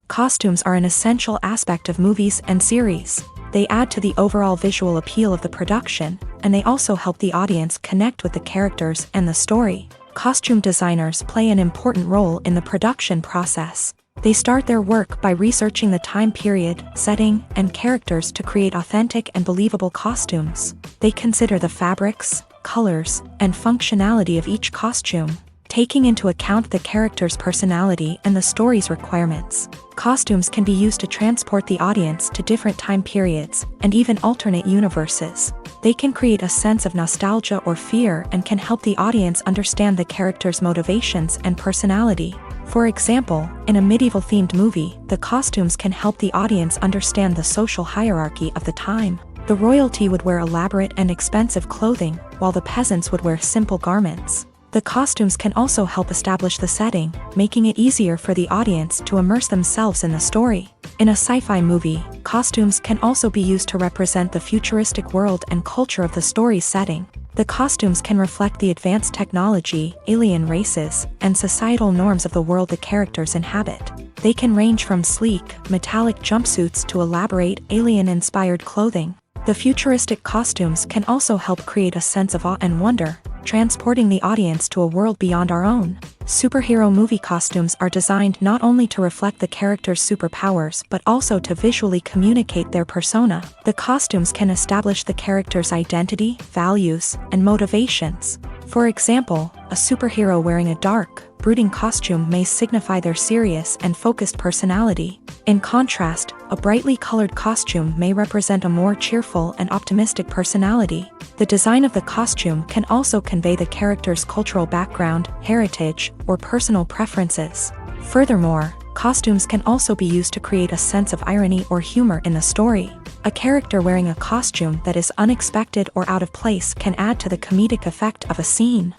Costumes are an essential aspect of movies and series. They add to the overall visual appeal of the production, and they also help the audience connect with the characters and the story. Costume designers play an important role in the production process. They start their work by researching the time period, setting, and characters to create authentic and believable costumes. They consider the fabrics, colors, and functionality of each costume, taking into account the character's personality and the story's requirements. Costumes can be used to transport the audience to different time periods, and even alternate universes. They can create a sense of nostalgia or fear and can help the audience understand the character's motivations and personality. For example, in a medieval-themed movie, the costumes can help the audience understand the social hierarchy of the time. The royalty would wear elaborate and expensive clothing, while the peasants would wear simple garments. The costumes can also help establish the setting, making it easier for the audience to immerse themselves in the story. In a sci-fi movie, costumes can also be used to represent the futuristic world and culture of the story's setting. The costumes can reflect the advanced technology, alien races, and societal norms of the world the characters inhabit. They can range from sleek, metallic jumpsuits to elaborate, alien-inspired clothing. The futuristic costumes can also help create a sense of awe and wonder, transporting the audience to a world beyond our own. Superhero movie costumes are designed not only to reflect the character's superpowers but also to visually communicate their persona. The costumes can establish the character's identity, values, and motivations. For example, a superhero wearing a dark, brooding costume may signify their serious and focused personality. In contrast, a brightly colored costume may represent a more cheerful and optimistic personality. The design of the costume can also convey the character's cultural background, heritage, or personal preferences. Furthermore, costumes can also be used to create a sense of irony or humor in the story. A character wearing a costume that is unexpected or out of place can add to the comedic effect of a scene.